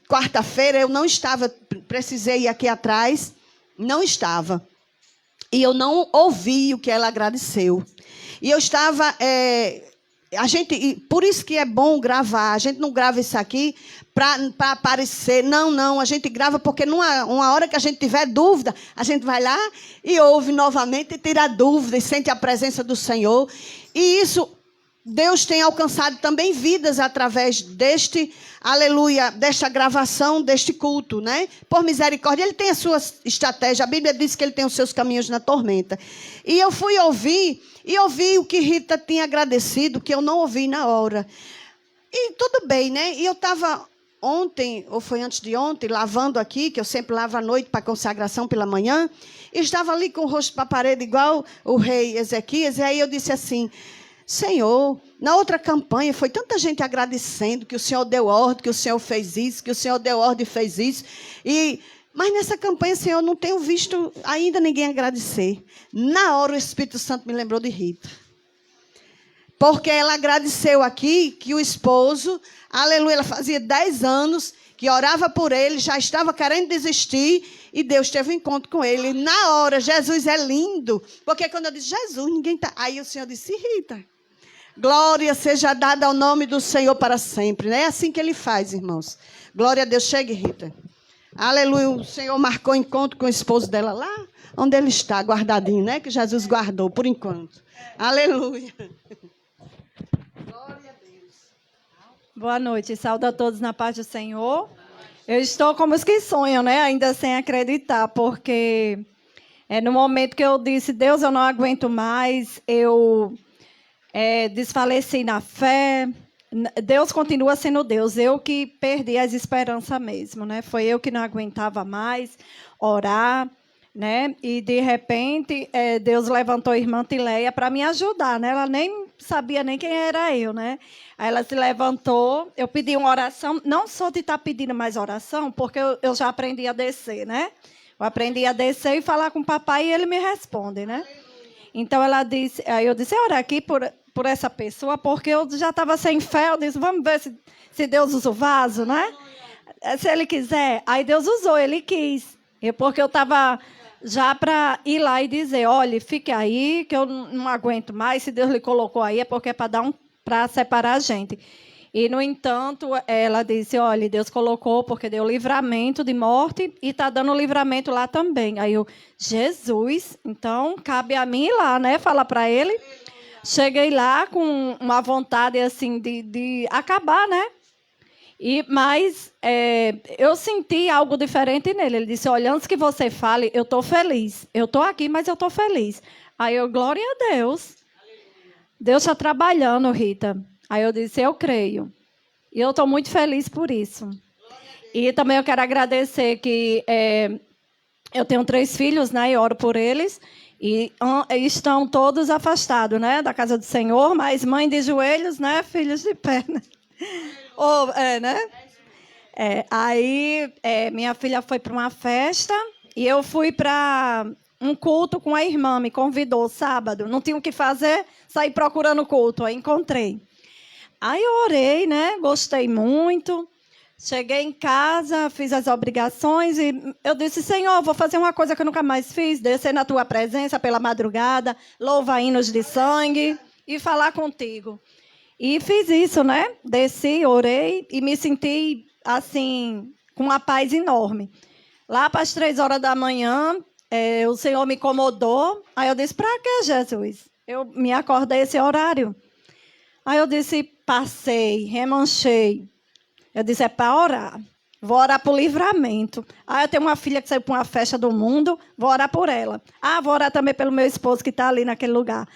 quarta-feira, eu não estava, precisei ir aqui atrás, não estava. E eu não ouvi o que ela agradeceu. E eu estava... por isso que é bom gravar. A gente não grava isso aqui para aparecer. Não. A gente grava porque uma hora que a gente tiver dúvida, a gente vai lá e ouve novamente e tira a dúvida e sente a presença do Senhor. E isso, Deus tem alcançado também vidas através desta gravação, deste culto, né? Por misericórdia, Ele tem a sua estratégia. A Bíblia diz que Ele tem os seus caminhos na tormenta. E eu fui ouvir... E ouvi o que Rita tinha agradecido, que eu não ouvi na hora. E tudo bem, né? E eu estava ontem, ou foi antes de ontem, lavando aqui, que eu sempre lavo à noite para consagração pela manhã. E estava ali com o rosto para a parede, igual o rei Ezequias. E aí eu disse assim, Senhor, na outra campanha foi tanta gente agradecendo que o Senhor deu ordem, que o Senhor fez isso, que o Senhor deu ordem e fez isso. Mas nessa campanha, Senhor, eu não tenho visto ainda ninguém agradecer. Na hora o Espírito Santo me lembrou de Rita. Porque ela agradeceu aqui que o esposo, aleluia, ela fazia 10 anos que orava por ele, já estava querendo desistir e Deus teve um encontro com ele. Na hora, Jesus é lindo. Porque quando eu disse, Jesus, ninguém está... Aí o Senhor disse, Rita, Glória seja dada ao nome do Senhor para sempre. Não é assim que Ele faz, irmãos. Glória a Deus. Chegue, Rita. Aleluia. O Senhor marcou encontro com o esposo dela lá, onde ele está, guardadinho, né? Que Jesus guardou por enquanto. Aleluia. Glória a Deus. Boa noite. Saúdo a todos na paz do Senhor. Eu estou como os que sonham, né? Ainda sem acreditar, porque no momento que eu disse, Deus, eu não aguento mais, eu desfaleci na fé. Deus continua sendo Deus. Eu que perdi as esperanças mesmo, né? Foi eu que não aguentava mais orar, né? E, de repente, Deus levantou a irmã Tileia para me ajudar, né? Ela nem sabia nem quem era eu, né? Aí ela se levantou, eu pedi uma oração, não só de estar pedindo mais oração, porque eu já aprendi a descer, né? Eu aprendi a descer e falar com o papai e ele me responde, né? Então, ela disse, aí eu disse, ora aqui por essa pessoa, porque eu já estava sem fé, eu disse, vamos ver se Deus usa o vaso, né? Se Ele quiser. Aí Deus usou, Ele quis. Porque eu estava já para ir lá e dizer, olha, fique aí, que eu não aguento mais, se Deus lhe colocou aí, é porque é para separar a gente. E, no entanto, ela disse, olha, Deus colocou porque deu livramento de morte e está dando livramento lá também. Aí eu, Jesus, então cabe a mim ir lá, né? Falar para ele. Cheguei lá com uma vontade assim de acabar, né? Mas eu senti algo diferente nele. Ele disse, olha, antes que você fale, eu estou feliz. Eu estou aqui, mas eu estou feliz. Aí eu, glória a Deus. Deus está trabalhando, Rita. Aí eu disse, eu creio. E eu estou muito feliz por isso. E também eu quero agradecer que eu tenho 3 filhos, né? E oro por eles. E estão todos afastados, né? Da casa do Senhor, mas mãe de joelhos, né? Filhos de pé, né? Né? Aí minha filha foi para uma festa e eu fui para um culto com a irmã, me convidou sábado. Não tinha o que fazer, saí procurando culto, aí encontrei. Aí eu orei, né? Gostei muito. Cheguei em casa, fiz as obrigações e eu disse, Senhor, vou fazer uma coisa que eu nunca mais fiz, descer na tua presença pela madrugada, louvar hinos de sangue e falar contigo. E fiz isso, né? Desci, orei e me senti, assim, com uma paz enorme. Lá para as 3 horas da manhã, o Senhor me incomodou. Aí eu disse, para que, Jesus? Eu me acordei esse horário. Aí eu disse, passei, remanchei. Eu disse, é para orar. Vou orar por livramento. Eu tenho uma filha que saiu para uma festa do mundo, vou orar por ela. Vou orar também pelo meu esposo que está ali naquele lugar.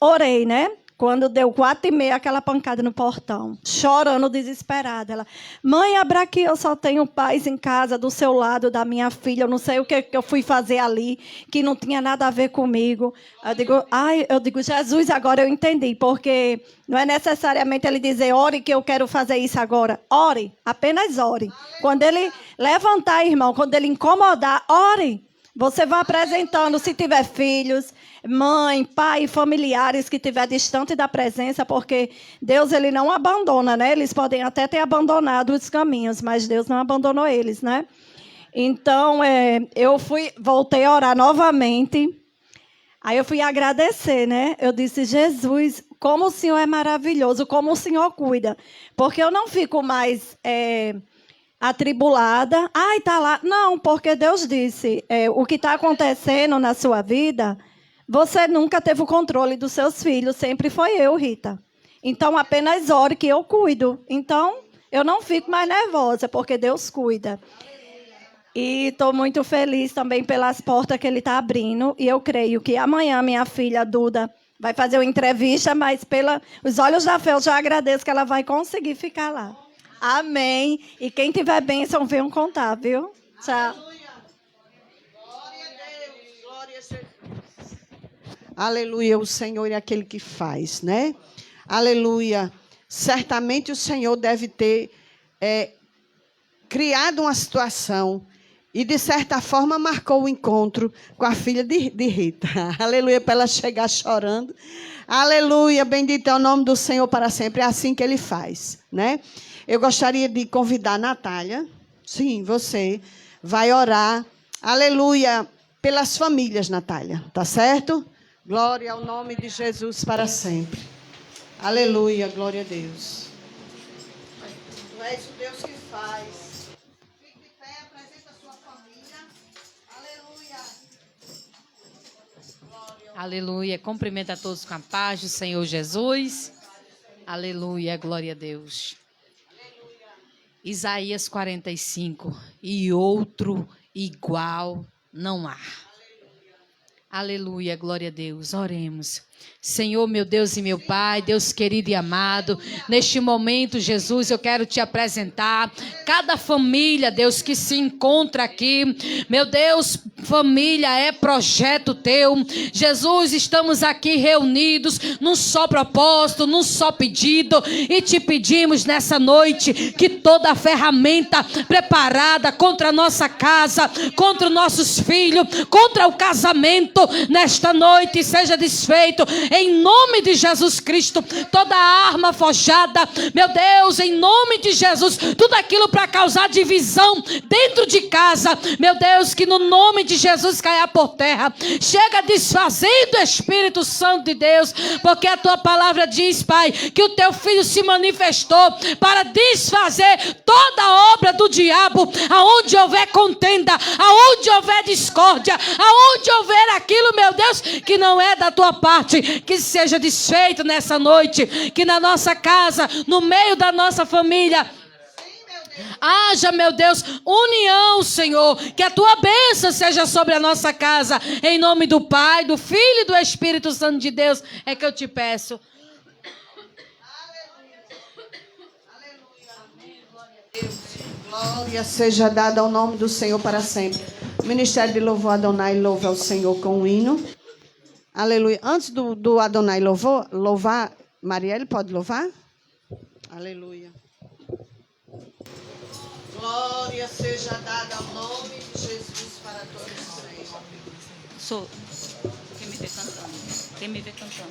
Orei, né? Quando deu 4h30, aquela pancada no portão, chorando, desesperada. Ela, mãe, abra aqui, eu só tenho paz em casa, do seu lado, da minha filha. Eu não sei o que eu fui fazer ali, que não tinha nada a ver comigo. Eu digo, Jesus, agora eu entendi, porque não é necessariamente ele dizer, ore que eu quero fazer isso agora. Ore, apenas ore. Quando ele levantar, irmão, quando ele incomodar, ore. Você vai apresentando, se tiver filhos, mãe, pai, familiares que estiver distante da presença, porque Deus ele não abandona, né? Eles podem até ter abandonado os caminhos, mas Deus não abandonou eles, né? Então, eu voltei a orar novamente. Aí eu fui agradecer, né? Eu disse, Jesus, como o Senhor é maravilhoso, como o Senhor cuida. Porque eu não fico mais atribulada. Tá lá. Não, porque Deus disse, o que está acontecendo na sua vida, você nunca teve o controle dos seus filhos, sempre foi eu, Rita. Então, apenas ore que eu cuido. Então, eu não fico mais nervosa, porque Deus cuida. E estou muito feliz também pelas portas que Ele está abrindo. E eu creio que amanhã minha filha, Duda, vai fazer uma entrevista, mas pelos olhos da fé eu já agradeço que ela vai conseguir ficar lá. Amém. E quem tiver bênção, venham contar, viu? Tchau. Glória a Deus. Glória a Jesus. Aleluia. O Senhor é aquele que faz, né? Aleluia. Certamente o Senhor deve ter criado uma situação e, de certa forma, marcou o encontro com a filha de Rita. Aleluia, para ela chegar chorando. Aleluia, bendito é o nome do Senhor para sempre. É assim que Ele faz, né? Eu gostaria de convidar a Natália. Sim, você vai orar. Aleluia, pelas famílias, Natália. Tá certo? Glória ao nome de Jesus para sempre. Aleluia, glória a Deus. Tu és o Deus que faz. Fique de pé, apresenta a sua família. Aleluia. Aleluia. Cumprimento a todos com a paz do Senhor Jesus. Aleluia. Glória a Deus. Isaías 45. E outro igual não há. Aleluia. Glória a Deus. Oremos. Senhor, meu Deus e meu Pai, Deus querido e amado, neste momento, Jesus, eu quero te apresentar cada família, Deus, que se encontra aqui. Meu Deus, família é projeto teu. Jesus, estamos aqui reunidos num só propósito, num só pedido, e te pedimos nessa noite que toda a ferramenta preparada contra a nossa casa, contra os nossos filhos, contra o casamento, nesta noite seja desfeito. Em nome de Jesus Cristo, toda arma forjada, meu Deus, em nome de Jesus, tudo aquilo para causar divisão dentro de casa, meu Deus, que no nome de Jesus caia por terra. Chega desfazendo, Espírito Santo de Deus, porque a tua palavra diz, Pai, que o teu filho se manifestou para desfazer toda a obra do diabo, aonde houver contenda, aonde houver discórdia, aonde houver aquilo, meu Deus, que não é da tua parte, que seja desfeito nessa noite, que na nossa casa, no meio da nossa família, haja, meu Deus, união, Senhor, que a tua bênção seja sobre a nossa casa, em nome do Pai, do Filho e do Espírito Santo de Deus, é que eu te peço. Glória seja dada ao nome do Senhor para sempre. O Ministério de Louvor Adonai louva ao Senhor com um hino. Aleluia. Antes do Adonai louvar, Marielle, pode louvar? Aleluia. Glória seja dada ao nome de Jesus para todos sempre. Sou. Quem me vê cantando? Quem me vê cantando?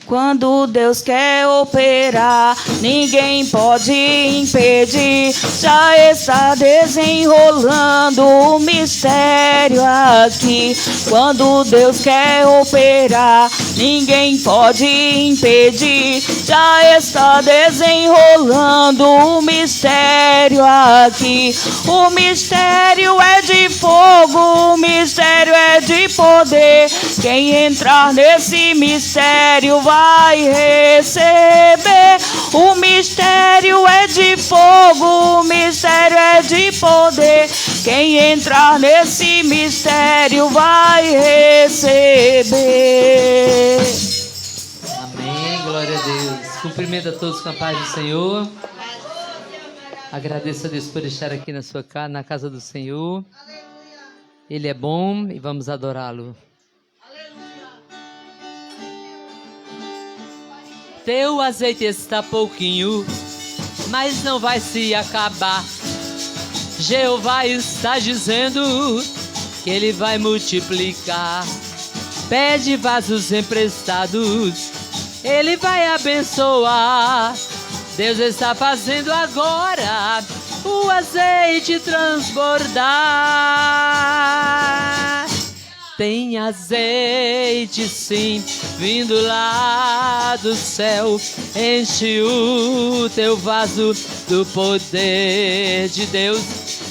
Quando Deus quer operar, ninguém pode impedir. Já está desenrolando o mistério aqui. Quando Deus quer operar, ninguém pode impedir. Já está desenrolando o mistério aqui. O mistério é de fogo, o mistério é de poder. Quem entrar nesse mistério vai receber. O mistério é de fogo, o mistério é de poder. Quem entrar nesse mistério vai receber. Amém, glória a Deus. Cumprimento a todos com a paz do Senhor. Agradeço a Deus por estar aqui na sua casa, na casa do Senhor. Ele é bom e vamos adorá-lo. Teu azeite está pouquinho, mas não vai se acabar. Jeová está dizendo que Ele vai multiplicar. Pede vasos emprestados, Ele vai abençoar. Deus está fazendo agora o azeite transbordar. Tem azeite sim, vindo lá do céu. Enche o teu vaso do poder de Deus.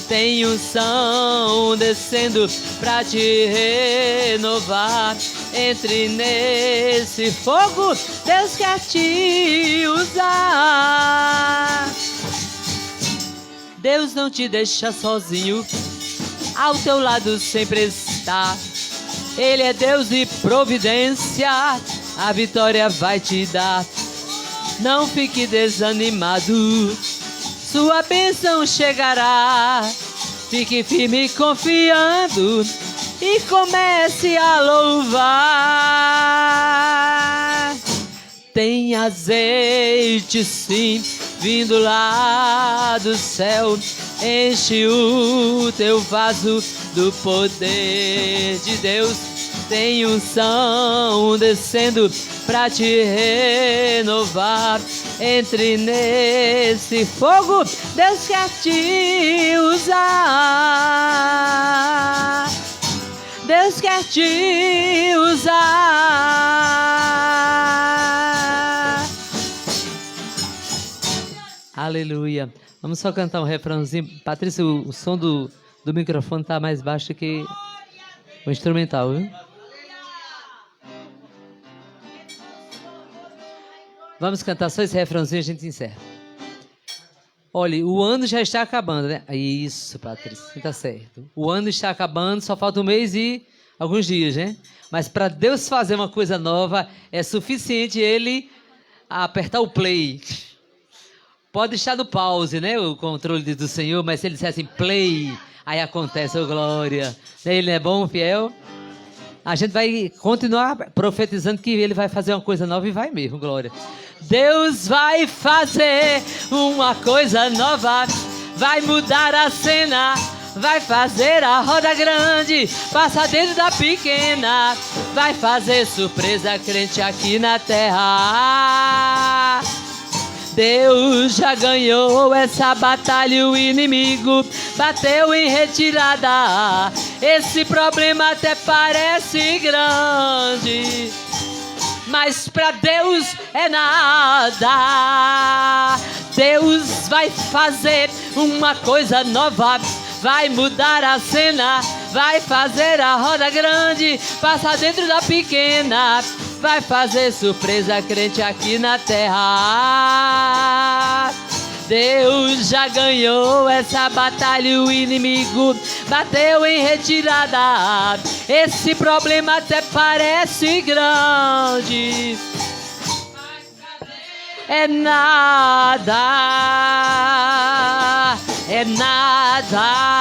Tem unção descendo pra te renovar. Entre nesse fogo, Deus quer te usar. Deus não te deixa sozinho, ao teu lado sempre está. Ele é Deus de providência, a vitória vai te dar. Não fique desanimado, sua bênção chegará. Fique firme confiando e comece a louvar. Tem azeite sim, vindo lá do céu. Enche o teu vaso do poder de Deus. Tem unção descendo pra te renovar. Entre nesse fogo, Deus quer te usar. Deus quer te usar. Aleluia. Vamos só cantar um refrãozinho. Patrícia, o som do microfone está mais baixo que o instrumental, viu? Vamos cantar só esse refrãozinho e a gente encerra. Olha, o ano já está acabando, né? Isso, Patrícia, está certo. O ano está acabando, só falta um mês e alguns dias, né? Mas para Deus fazer uma coisa nova, é suficiente Ele apertar o play. Pode estar no pause, né? O controle do Senhor, mas se Ele disser assim, play, aí acontece, ô glória. Ele é bom, fiel. A gente vai continuar profetizando que Ele vai fazer uma coisa nova e vai mesmo, glória. Deus vai fazer uma coisa nova, vai mudar a cena, vai fazer a roda grande, passar dentro da pequena, vai fazer surpresa crente aqui na terra. Deus já ganhou essa batalha, o inimigo bateu em retirada. Esse problema até parece grande, mas para Deus é nada. Deus vai fazer uma coisa nova, vai mudar a cena, vai fazer a roda grande, passar dentro da pequena, vai fazer surpresa crente aqui na terra. Deus já ganhou essa batalha, o inimigo bateu em retirada. Esse problema até parece grande, é nada, é nada.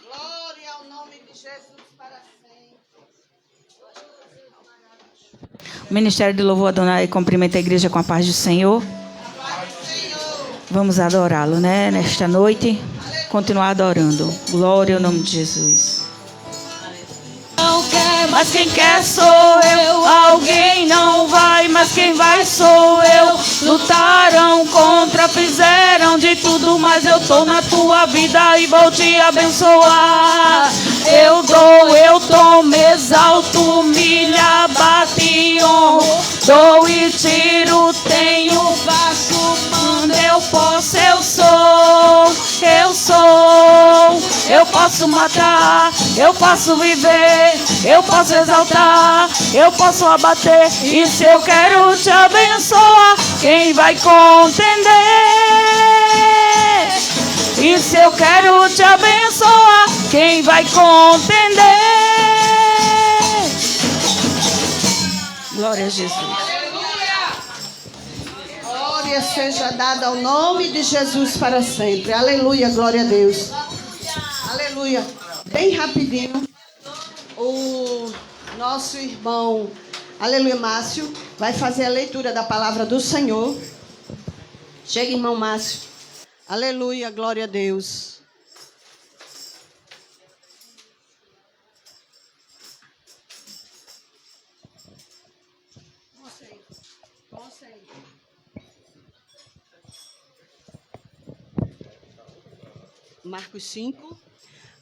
Glória ao nome de Jesus para sempre. O Ministério de Louvor Adonai cumprimenta a igreja com a paz do Senhor. Vamos adorá-lo, né? Nesta noite, continuar adorando. Glória ao nome de Jesus. Não quer, mas quem quer sou eu. Alguém não vai, mas quem vai sou eu. Lutaram contra, fizeram de tudo, mas eu tô na tua vida e vou te abençoar. Eu tomo, exalto, humilha, bate, honro, dou e tiro, tenho, faço, mando, eu posso, eu sou. Eu posso matar, eu posso viver, eu posso exaltar, eu posso abater. E se eu quero te abençoar, quem vai contender? E se eu quero te abençoar, quem vai contender? Glória a Jesus. Glória seja dada ao nome de Jesus para sempre. Aleluia, glória a Deus. Aleluia. Bem rapidinho, o nosso irmão, aleluia, Márcio, vai fazer a leitura da palavra do Senhor. Chega, irmão Márcio. Aleluia, glória a Deus.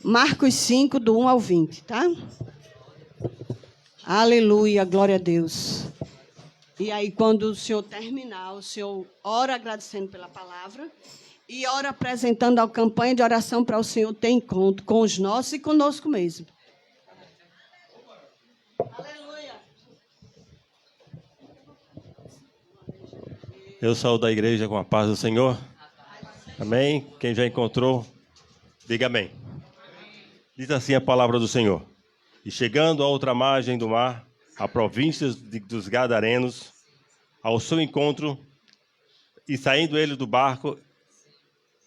Marcos 5, do 1 ao 20, tá? Aleluia, glória a Deus. E aí, quando o senhor terminar, o senhor ora agradecendo pela palavra e ora apresentando a campanha de oração para o senhor ter encontro com os nossos e conosco mesmo. Aleluia. Eu saúdo a igreja com a paz do Senhor. Amém? Quem já encontrou, diga amém. Diz assim a palavra do Senhor. E chegando à outra margem do mar, a província dos Gadarenos, ao seu encontro, e saindo ele do barco,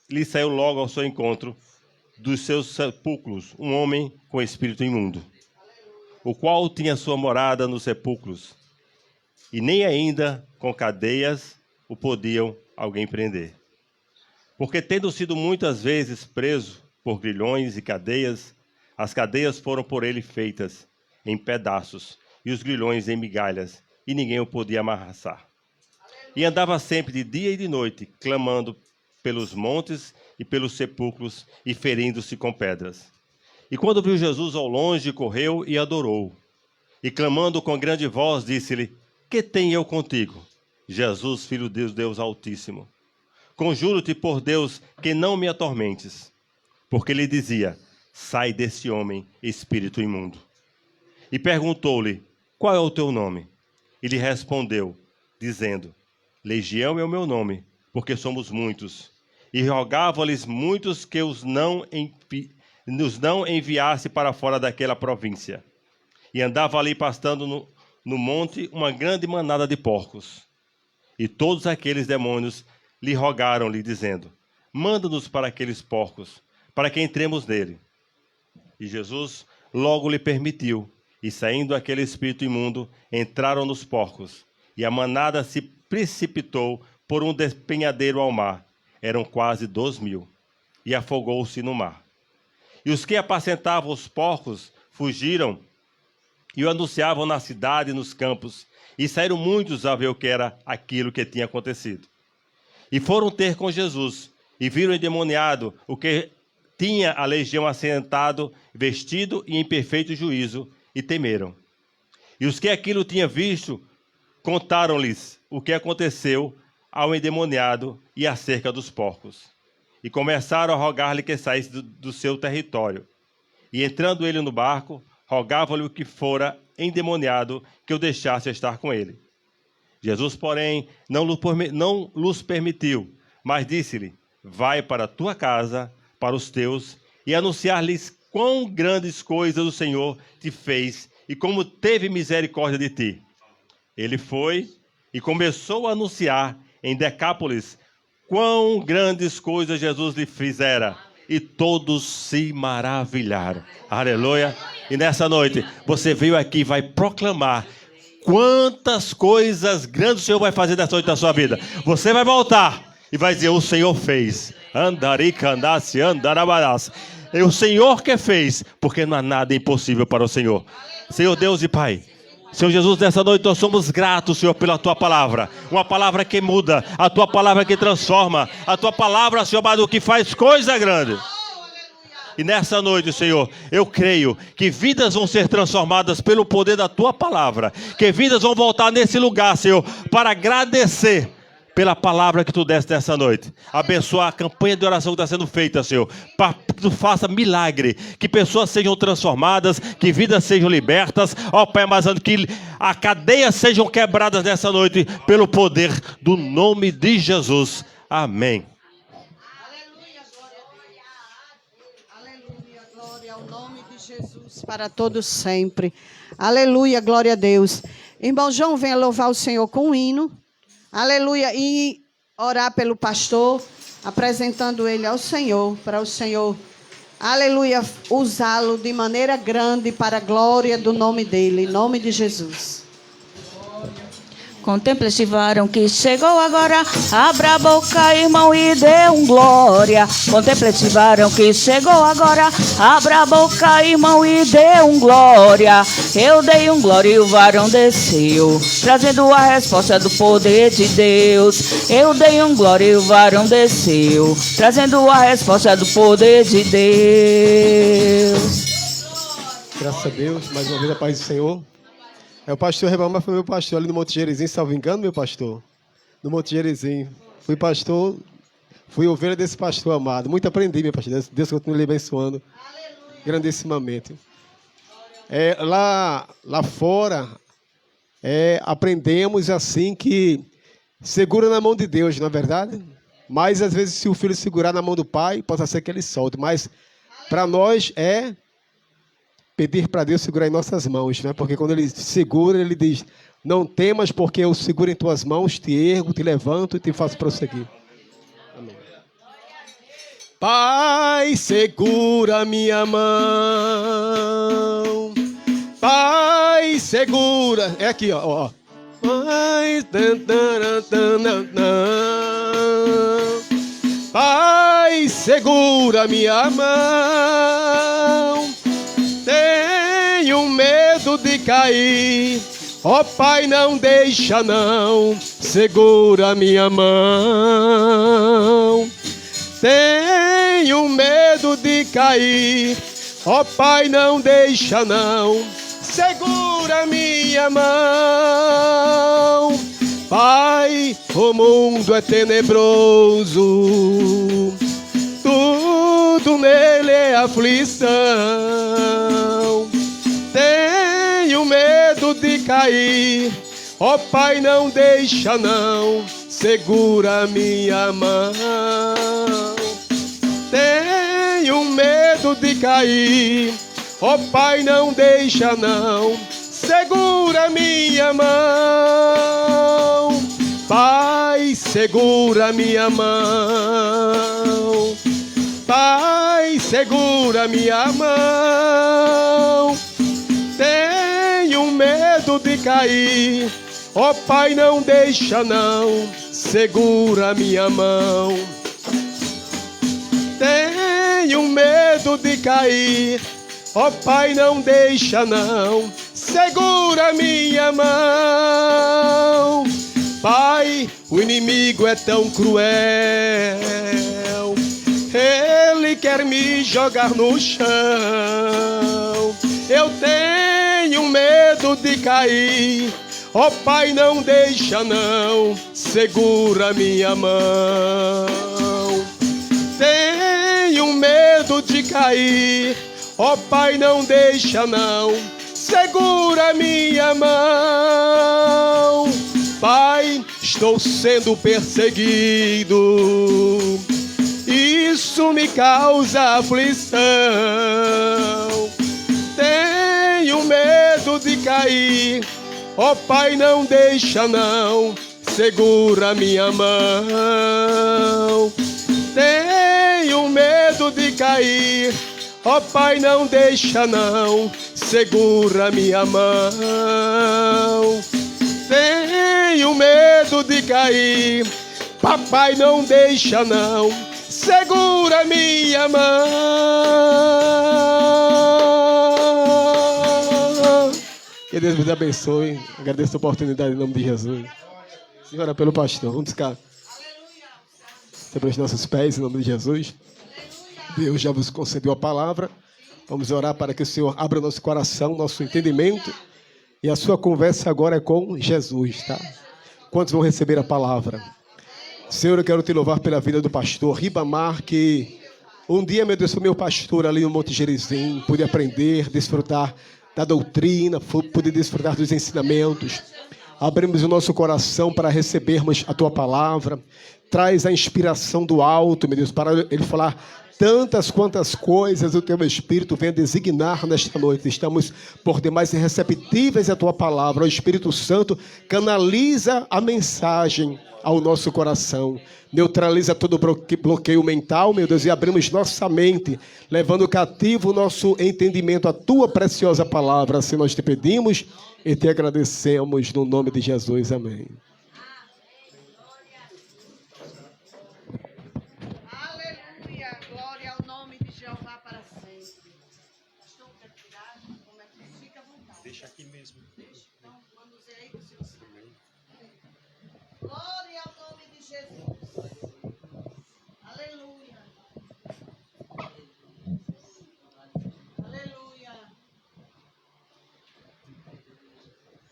lhe saiu logo ao seu encontro, dos seus sepulcros, um homem com espírito imundo, o qual tinha sua morada nos sepulcros, e nem ainda com cadeias o podiam alguém prender. Porque, tendo sido muitas vezes preso por grilhões e cadeias, as cadeias foram por ele feitas em pedaços, e os grilhões em migalhas, e ninguém o podia amarrar. E andava sempre de dia e de noite, clamando pelos montes e pelos sepulcros e ferindo-se com pedras. E quando viu Jesus ao longe, correu e adorou. E clamando com grande voz, disse-lhe: Que tenho eu contigo, Jesus, filho de Deus Altíssimo? Conjuro-te por Deus que não me atormentes. Porque lhe dizia: Sai desse homem, espírito imundo. E perguntou-lhe: Qual é o teu nome? E lhe respondeu, dizendo: Legião é o meu nome, porque somos muitos. E rogava-lhes muitos que nos não enviasse para fora daquela província. E andava ali pastando no monte uma grande manada de porcos. E todos aqueles demônios lhe rogaram-lhe, dizendo: Manda-nos para aqueles porcos, para que entremos nele. E Jesus logo lhe permitiu, e saindo aquele espírito imundo, entraram nos porcos, e a manada se precipitou por um despenhadeiro ao mar. Eram quase 2.000, e afogou-se no mar. E os que apacentavam os porcos fugiram e o anunciavam na cidade e nos campos, e saíram muitos a ver o que era aquilo que tinha acontecido. E foram ter com Jesus, e viram o endemoniado, o que tinha a legião assentado, vestido e em perfeito juízo, e temeram. E os que aquilo tinham visto, contaram-lhes o que aconteceu ao endemoniado e acerca dos porcos. E começaram a rogar-lhe que saísse do seu território. E entrando ele no barco, rogavam-lhe o que fora endemoniado que o deixasse estar com ele. Jesus, porém, não lhes permitiu, mas disse-lhe: Vai para a tua casa, para os teus, e anunciar-lhes quão grandes coisas o Senhor te fez e como teve misericórdia de ti. Ele foi e começou a anunciar em Decápolis quão grandes coisas Jesus lhe fizera, e todos se maravilharam. Aleluia! E nessa noite, você veio aqui e vai proclamar quantas coisas grandes o Senhor vai fazer nessa noite da sua vida. Você vai voltar e vai dizer: o Senhor fez. Andaricandasse, andarabarás. É o Senhor que fez, porque não há nada impossível para o Senhor. Senhor Deus e Pai, Senhor Jesus, nessa noite nós somos gratos, Senhor, pela Tua palavra. Uma palavra que muda, a Tua palavra que transforma, a Tua palavra, Senhor amado, que faz coisa grande. E nessa noite, Senhor, eu creio que vidas vão ser transformadas pelo poder da Tua palavra. Que vidas vão voltar nesse lugar, Senhor, para agradecer pela palavra que Tu deste nessa noite. Abençoa a campanha de oração que está sendo feita, Senhor. Para que Tu faça milagre. Que pessoas sejam transformadas, que vidas sejam libertas. Ó Pai amado, que as cadeias sejam quebradas nessa noite pelo poder do nome de Jesus. Amém. Aleluia, glória ao nome de Jesus para todos sempre. Aleluia, glória a Deus. Irmão João, venha louvar o Senhor com um hino. Aleluia. E orar pelo pastor, apresentando ele ao Senhor, para o Senhor, aleluia, usá-lo de maneira grande para a glória do nome dele, em nome de Jesus. Contemple este varão que chegou agora. Abra a boca, irmão, e dê glória. Contemple este varão que chegou agora. Abra a boca, irmão, e dê glória. Eu dei glória e o varão desceu, trazendo a resposta do poder de Deus. Eu dei glória e o varão desceu, trazendo a resposta do poder de Deus. Graças a Deus, mais uma vez a paz do Senhor. O pastor Rebama foi meu pastor ali no Monte Gerizim, salvo engano, meu pastor. No Monte Gerizim. Fui pastor, fui ovelha desse pastor amado. Muito aprendi, meu pastor. Deus continue lhe abençoando. Grandissimamente. Lá fora, aprendemos assim que segura na mão de Deus, não é verdade? Mas às vezes se o filho segurar na mão do pai, pode ser que ele solte. Mas para nós é pedir para Deus segurar em nossas mãos, né? Porque quando Ele segura, Ele diz: não temas, porque eu seguro em tuas mãos, te ergo, te levanto e te faço prosseguir. Amém. Pai, segura minha mão. Pai, segura. É aqui, ó. Pai, Pai, segura minha mão. Tenho medo de cair, Ó Pai, não deixa não, segura minha mão. Tenho medo de cair, ó Pai, não deixa não, segura minha mão. Pai, o mundo é tenebroso, tudo nele é aflição. Tenho medo de cair, ó Pai, não deixa não, segura minha mão. Tenho medo de cair, ó Pai, não deixa não, segura minha mão. Pai, segura minha mão. Pai, segura minha mão. Tenho medo de cair, ó Pai, não deixa não, segura minha mão. Tenho medo de cair, ó Pai, não deixa não, segura minha mão. Pai, o inimigo é tão cruel, ele quer me jogar no chão. Eu tenho medo de cair, ó Pai, não deixa não, segura minha mão. Tenho medo de cair, ó Pai, não deixa não, segura minha mão. Pai, estou sendo perseguido, isso me causa aflição. Tenho medo de cair, ó Pai, não deixa não, segura minha mão. Tenho medo de cair, ó Pai, não deixa não, segura minha mão. Tenho medo de cair, papai, não deixa não, segura minha mão. Que Deus me abençoe. Agradeço a oportunidade em nome de Jesus. Senhora, pelo pastor, vamos ficar sobre os nossos pés em nome de Jesus. Deus já vos concedeu a palavra. Vamos orar para que o Senhor abra o nosso coração, nosso entendimento. E a sua conversa agora é com Jesus, tá? Quantos vão receber a palavra? Senhor, eu quero te louvar pela vida do pastor Ribamar, que um dia, meu Deus, foi meu pastor ali no Monte Gerizim, pude aprender, desfrutar da doutrina, pude desfrutar dos ensinamentos. Abrimos o nosso coração para recebermos a tua palavra. Traz a inspiração do alto, meu Deus, para ele falar tantas quantas coisas o teu Espírito vem a designar nesta noite. Estamos por demais receptíveis à tua palavra. O Espírito Santo canaliza a mensagem ao nosso coração. Neutraliza todo bloqueio mental, meu Deus, e abrimos nossa mente, levando cativo o nosso entendimento à tua preciosa palavra. Assim nós te pedimos e te agradecemos no nome de Jesus. Amém. Deixa aqui mesmo. Então, vamos ver aí o Senhor. Glória ao nome de Jesus. Aleluia. Aleluia.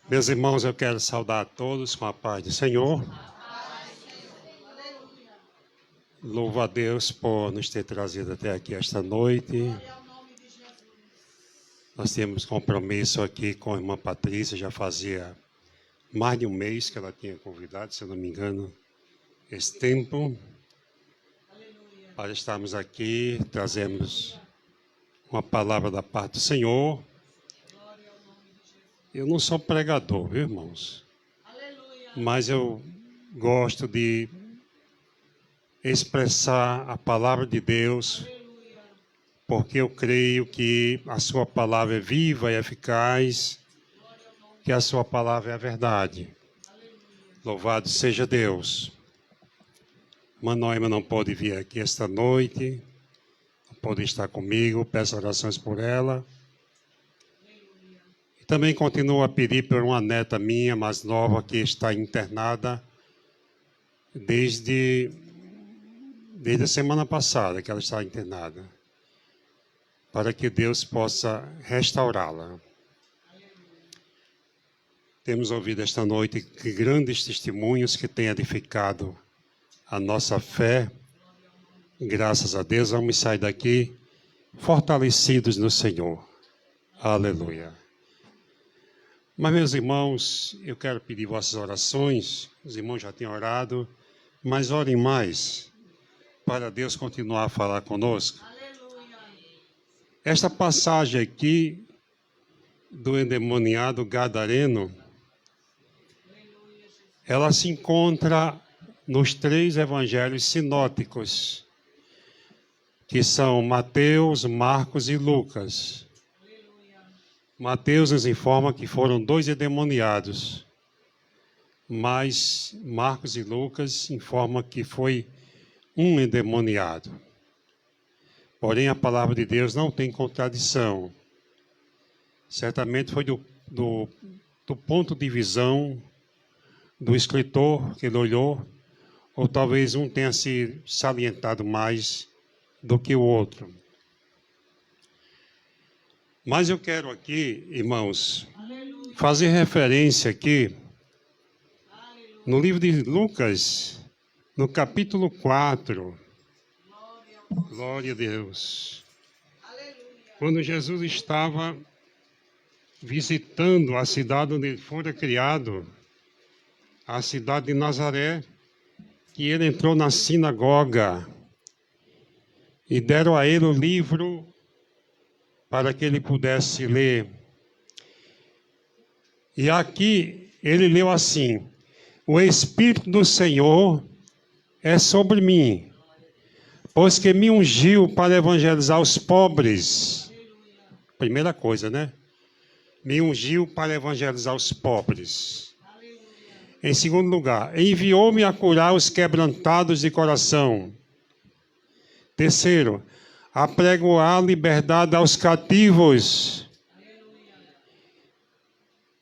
Meus irmãos, eu quero saudar a todos com a paz do Senhor. Louvo a Deus por nos ter trazido até aqui esta noite. Nós temos compromisso aqui com a irmã Patrícia, já fazia mais de um mês que ela tinha convidado, se eu não me engano, esse tempo. Para estarmos aqui, trazemos uma palavra da parte do Senhor. Eu não sou pregador, viu, irmãos? Mas eu gosto de expressar a palavra de Deus, porque eu creio que a sua palavra é viva e eficaz, que a sua palavra é a verdade. Louvado seja Deus. Manoema não pode vir aqui esta noite, não pode estar comigo, peço orações por ela. E Também continuo a pedir por uma neta minha, mais nova, que está internada desde a semana passada, que ela está internada, para que Deus possa restaurá-la. Temos ouvido esta noite que grandes testemunhos que têm edificado a nossa fé. Graças a Deus, vamos sair daqui fortalecidos no Senhor. Aleluia. Mas, meus irmãos, eu quero pedir vossas orações. Os irmãos já têm orado, mas orem mais para Deus continuar a falar conosco. Esta passagem aqui do endemoniado gadareno, ela se encontra nos 3 evangelhos sinóticos, que são Mateus, Marcos e Lucas. Mateus nos informa que foram 2 endemoniados, mas Marcos e Lucas informam que foi um endemoniado. Porém, a palavra de Deus não tem contradição. Certamente foi do ponto de visão do escritor que ele olhou, ou talvez um tenha se salientado mais do que o outro. Mas eu quero aqui, irmãos, fazer referência aqui no livro de Lucas, no capítulo 4. Glória a Deus. Quando Jesus estava visitando a cidade onde ele fora criado, a cidade de Nazaré, que ele entrou na sinagoga e deram a ele o livro para que ele pudesse ler. E aqui ele leu assim: o Espírito do Senhor é sobre mim, pois que me ungiu para evangelizar os pobres. Primeira coisa, né? Me ungiu para evangelizar os pobres. Em segundo lugar, enviou-me a curar os quebrantados de coração. Terceiro, apregoar liberdade aos cativos.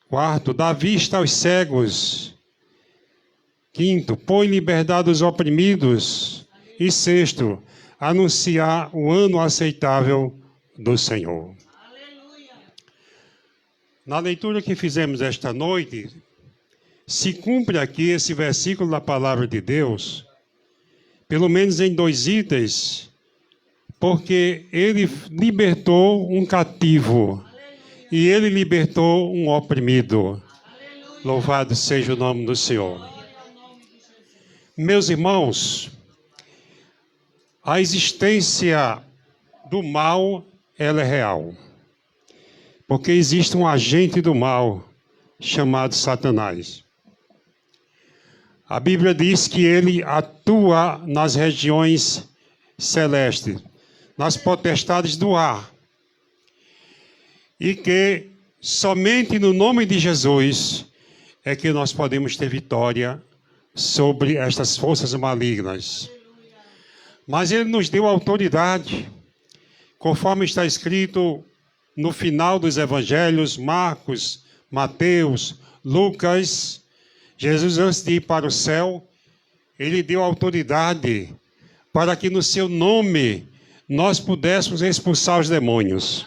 Quarto, dar vista aos cegos. Quinto, pôr em liberdade os oprimidos. E sexto, anunciar o ano aceitável do Senhor. Na leitura que fizemos esta noite, se cumpre aqui esse versículo da palavra de Deus, pelo menos em 2 itens, porque ele libertou um cativo e ele libertou um oprimido. Louvado seja o nome do Senhor. Meus irmãos, a existência do mal, ela é real. Porque existe um agente do mal chamado Satanás. A Bíblia diz que ele atua nas regiões celestes, nas potestades do ar. E que somente no nome de Jesus é que nós podemos ter vitória sobre estas forças malignas. Mas ele nos deu autoridade, conforme está escrito no final dos evangelhos, Marcos, Mateus, Lucas. Jesus, antes de ir para o céu, ele deu autoridade para que no seu nome nós pudéssemos expulsar os demônios.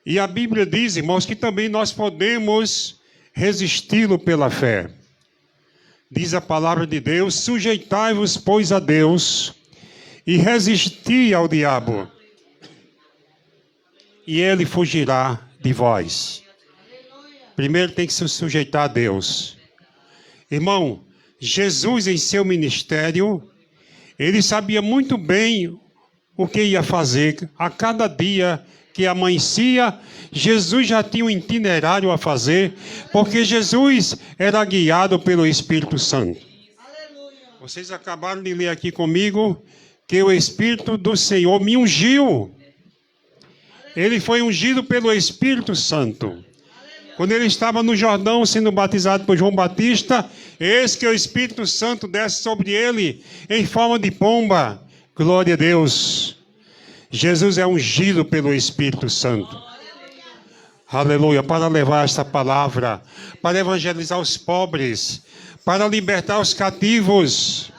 E a Bíblia diz, irmãos, que também nós podemos resisti-lo pela fé. Diz a palavra de Deus: sujeitai-vos, pois, a Deus, e resisti ao diabo, e ele fugirá de vós. Primeiro tem que se sujeitar a Deus. Irmão, Jesus em seu ministério, ele sabia muito bem o que ia fazer. A cada dia que amanhecia, Jesus já tinha um itinerário a fazer, porque Jesus era guiado pelo Espírito Santo. Vocês acabaram de ler aqui comigo que o Espírito do Senhor me ungiu. Ele foi ungido pelo Espírito Santo. Quando ele estava no Jordão sendo batizado por João Batista, eis que o Espírito Santo desce sobre ele em forma de pomba. Glória a Deus. Jesus é ungido pelo Espírito Santo. Aleluia, para levar esta palavra, para evangelizar os pobres, para libertar os cativos.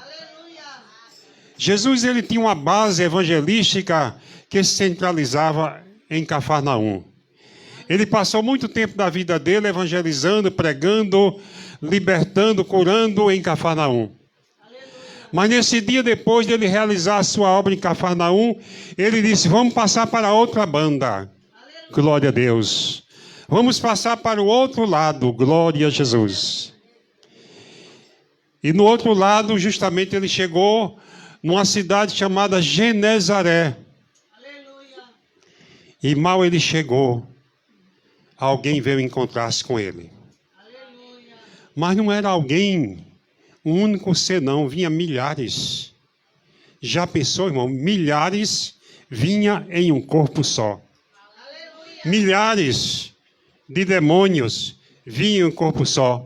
Jesus, ele tinha uma base evangelística que se centralizava em Cafarnaum. Ele passou muito tempo da vida dele evangelizando, pregando, libertando, curando em Cafarnaum. Mas nesse dia, depois de ele realizar a sua obra em Cafarnaum, ele disse, vamos passar para outra banda. Glória a Deus. Vamos passar para o outro lado. Glória a Jesus. E no outro lado, justamente, ele chegou numa cidade chamada Genezaré. E mal ele chegou, alguém veio encontrar-se com ele. Mas não era alguém, um único ser não, vinha milhares. Já pensou, irmão? Milhares vinha em um corpo só. Milhares de demônios vinham em um corpo só.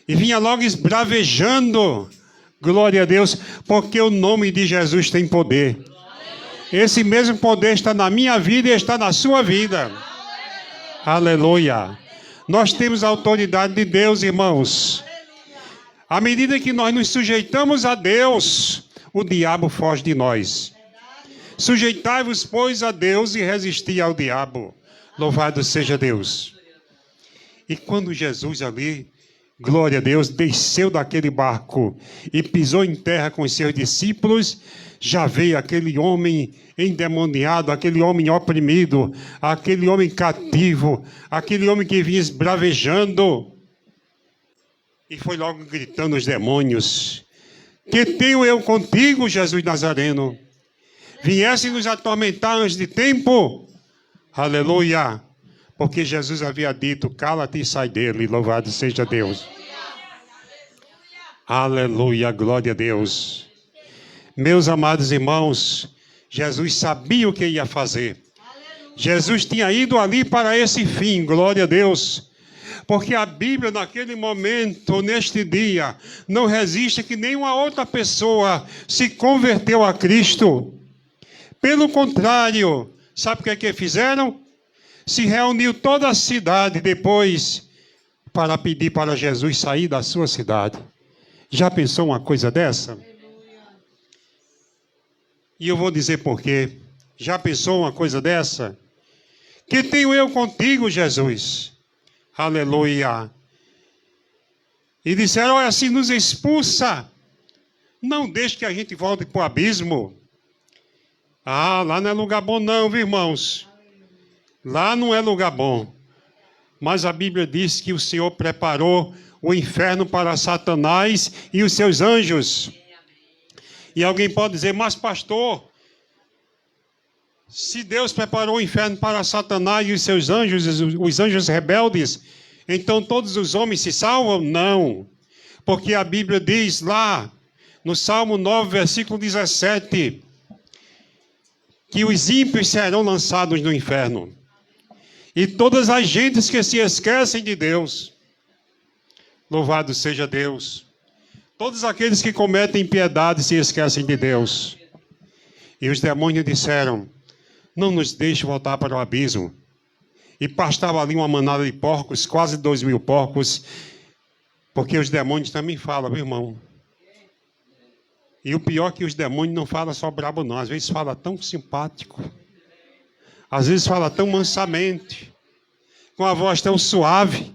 E vinha logo esbravejando, glória a Deus, porque o nome de Jesus tem poder. Esse mesmo poder está na minha vida e está na sua vida. Aleluia. Nós temos a autoridade de Deus, irmãos. À medida que nós nos sujeitamos a Deus, o diabo foge de nós. Sujeitai-vos, pois, a Deus e resisti ao diabo. Louvado seja Deus. E quando Jesus ali, glória a Deus, desceu daquele barco e pisou em terra com os seus discípulos, já veio aquele homem endemoniado, aquele homem oprimido, aquele homem cativo, aquele homem que vinha esbravejando. E foi logo gritando os demônios: que tenho eu contigo, Jesus Nazareno? Viesse nos atormentar antes de tempo? Aleluia! Porque Jesus havia dito, cala-te e sai dele, louvado seja Deus. Aleluia, glória a Deus. Meus amados irmãos, Jesus sabia o que ia fazer. Jesus tinha ido ali para esse fim, glória a Deus. Porque a Bíblia, naquele momento, neste dia, não resiste que nenhuma outra pessoa se converteu a Cristo. Pelo contrário, sabe o que fizeram? Se reuniu toda a cidade depois para pedir para Jesus sair da sua cidade. Já pensou uma coisa dessa? E eu vou dizer por quê. Já pensou uma coisa dessa? Que tenho eu contigo, Jesus? Aleluia. E disseram, olha, se nos expulsa, não deixe que a gente volte para o abismo. Ah, lá não é lugar bom não, viu, irmãos? Lá não é lugar bom. Mas a Bíblia diz que o Senhor preparou o inferno para Satanás e os seus anjos. E alguém pode dizer, mas pastor, se Deus preparou o inferno para Satanás e os seus anjos, os anjos rebeldes, então todos os homens se salvam? Não. Porque a Bíblia diz lá, no Salmo 9, versículo 17, que os ímpios serão lançados no inferno. E todas as gentes que se esquecem de Deus, louvado seja Deus. Todos aqueles que cometem impiedade se esquecem de Deus. E os demônios disseram, não nos deixe voltar para o abismo. E pastava ali uma manada de porcos, quase 2.000 porcos, porque os demônios também falam, meu irmão. E o pior é que os demônios não falam só brabo não, às vezes fala tão simpático. Às vezes fala tão mansamente, com a voz tão suave.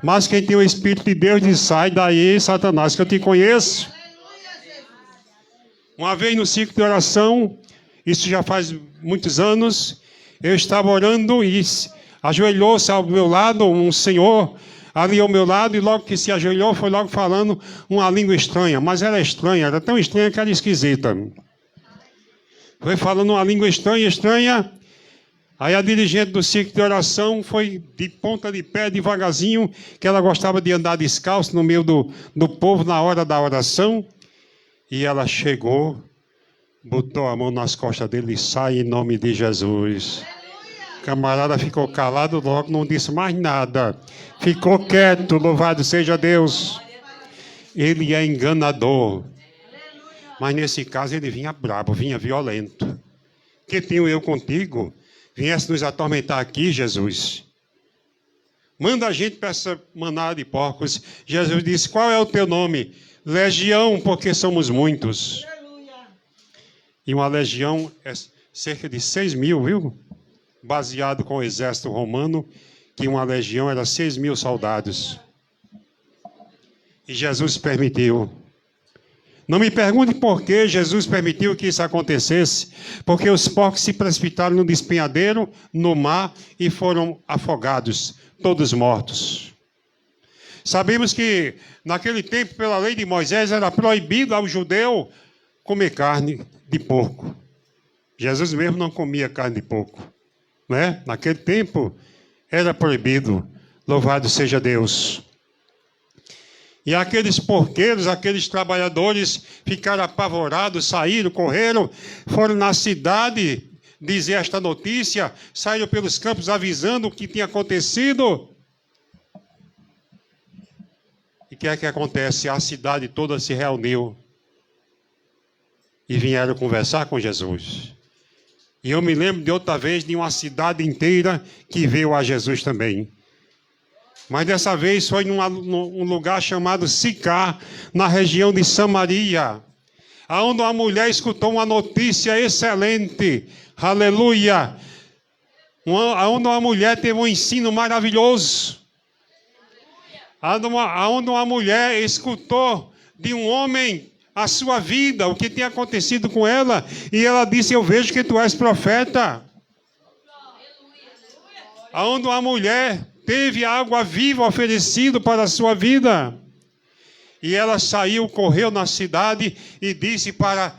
Mas quem tem o Espírito de Deus diz, sai daí, Satanás, que eu te conheço. Uma vez no ciclo de oração, isso já faz muitos anos, eu estava orando e ajoelhou-se ao meu lado um senhor, ali ao meu lado, e logo que se ajoelhou, foi logo falando uma língua estranha. Mas era estranha, era tão estranha que era esquisita. Foi falando uma língua estranha. Aí a dirigente do ciclo de oração foi de ponta de pé, devagarzinho, que ela gostava de andar descalço no meio do povo na hora da oração. E ela chegou, botou a mão nas costas dele e sai em nome de Jesus. O camarada ficou calado logo, não disse mais nada. Ficou quieto, louvado seja Deus. Ele é enganador. Mas nesse caso ele vinha brabo, vinha violento. Que tenho eu contigo? viesse nos atormentar aqui, Jesus. Manda a gente para essa manada de porcos. Jesus disse, qual é o teu nome? Legião, porque somos muitos. E uma legião é cerca de 6.000, viu? Baseado com o exército romano, que uma legião era 6.000 soldados. E Jesus permitiu. Não me pergunte por que Jesus permitiu que isso acontecesse, porque os porcos se precipitaram no despenhadeiro, no mar, e foram afogados, todos mortos. Sabemos que, naquele tempo, pela lei de Moisés, era proibido ao judeu comer carne de porco. Jesus mesmo não comia carne de porco, né? Naquele tempo, era proibido. Louvado seja Deus. E aqueles porqueiros, aqueles trabalhadores ficaram apavorados, saíram, correram, foram na cidade dizer esta notícia, saíram pelos campos avisando o que tinha acontecido. E o que é que acontece? A cidade toda se reuniu e vieram conversar com Jesus. E eu me lembro de outra vez de uma cidade inteira que veio a Jesus também. Mas dessa vez foi num lugar chamado Sicar, na região de Samaria, onde uma mulher escutou uma notícia excelente, aleluia, onde uma mulher teve um ensino maravilhoso, onde uma mulher escutou de um homem a sua vida, o que tinha acontecido com ela, e ela disse, eu vejo que tu és profeta. Onde uma mulher teve água viva oferecida para a sua vida. E ela saiu, correu na cidade e disse para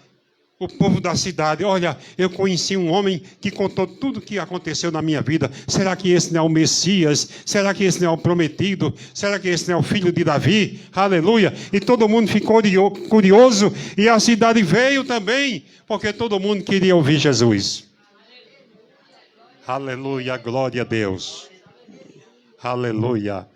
o povo da cidade, olha, eu conheci um homem que contou tudo o que aconteceu na minha vida. Será que esse não é o Messias? Será que esse não é o prometido? Será que esse não é o filho de Davi? Aleluia! E todo mundo ficou curioso e a cidade veio também, porque todo mundo queria ouvir Jesus. Aleluia, glória a Deus. Aleluia.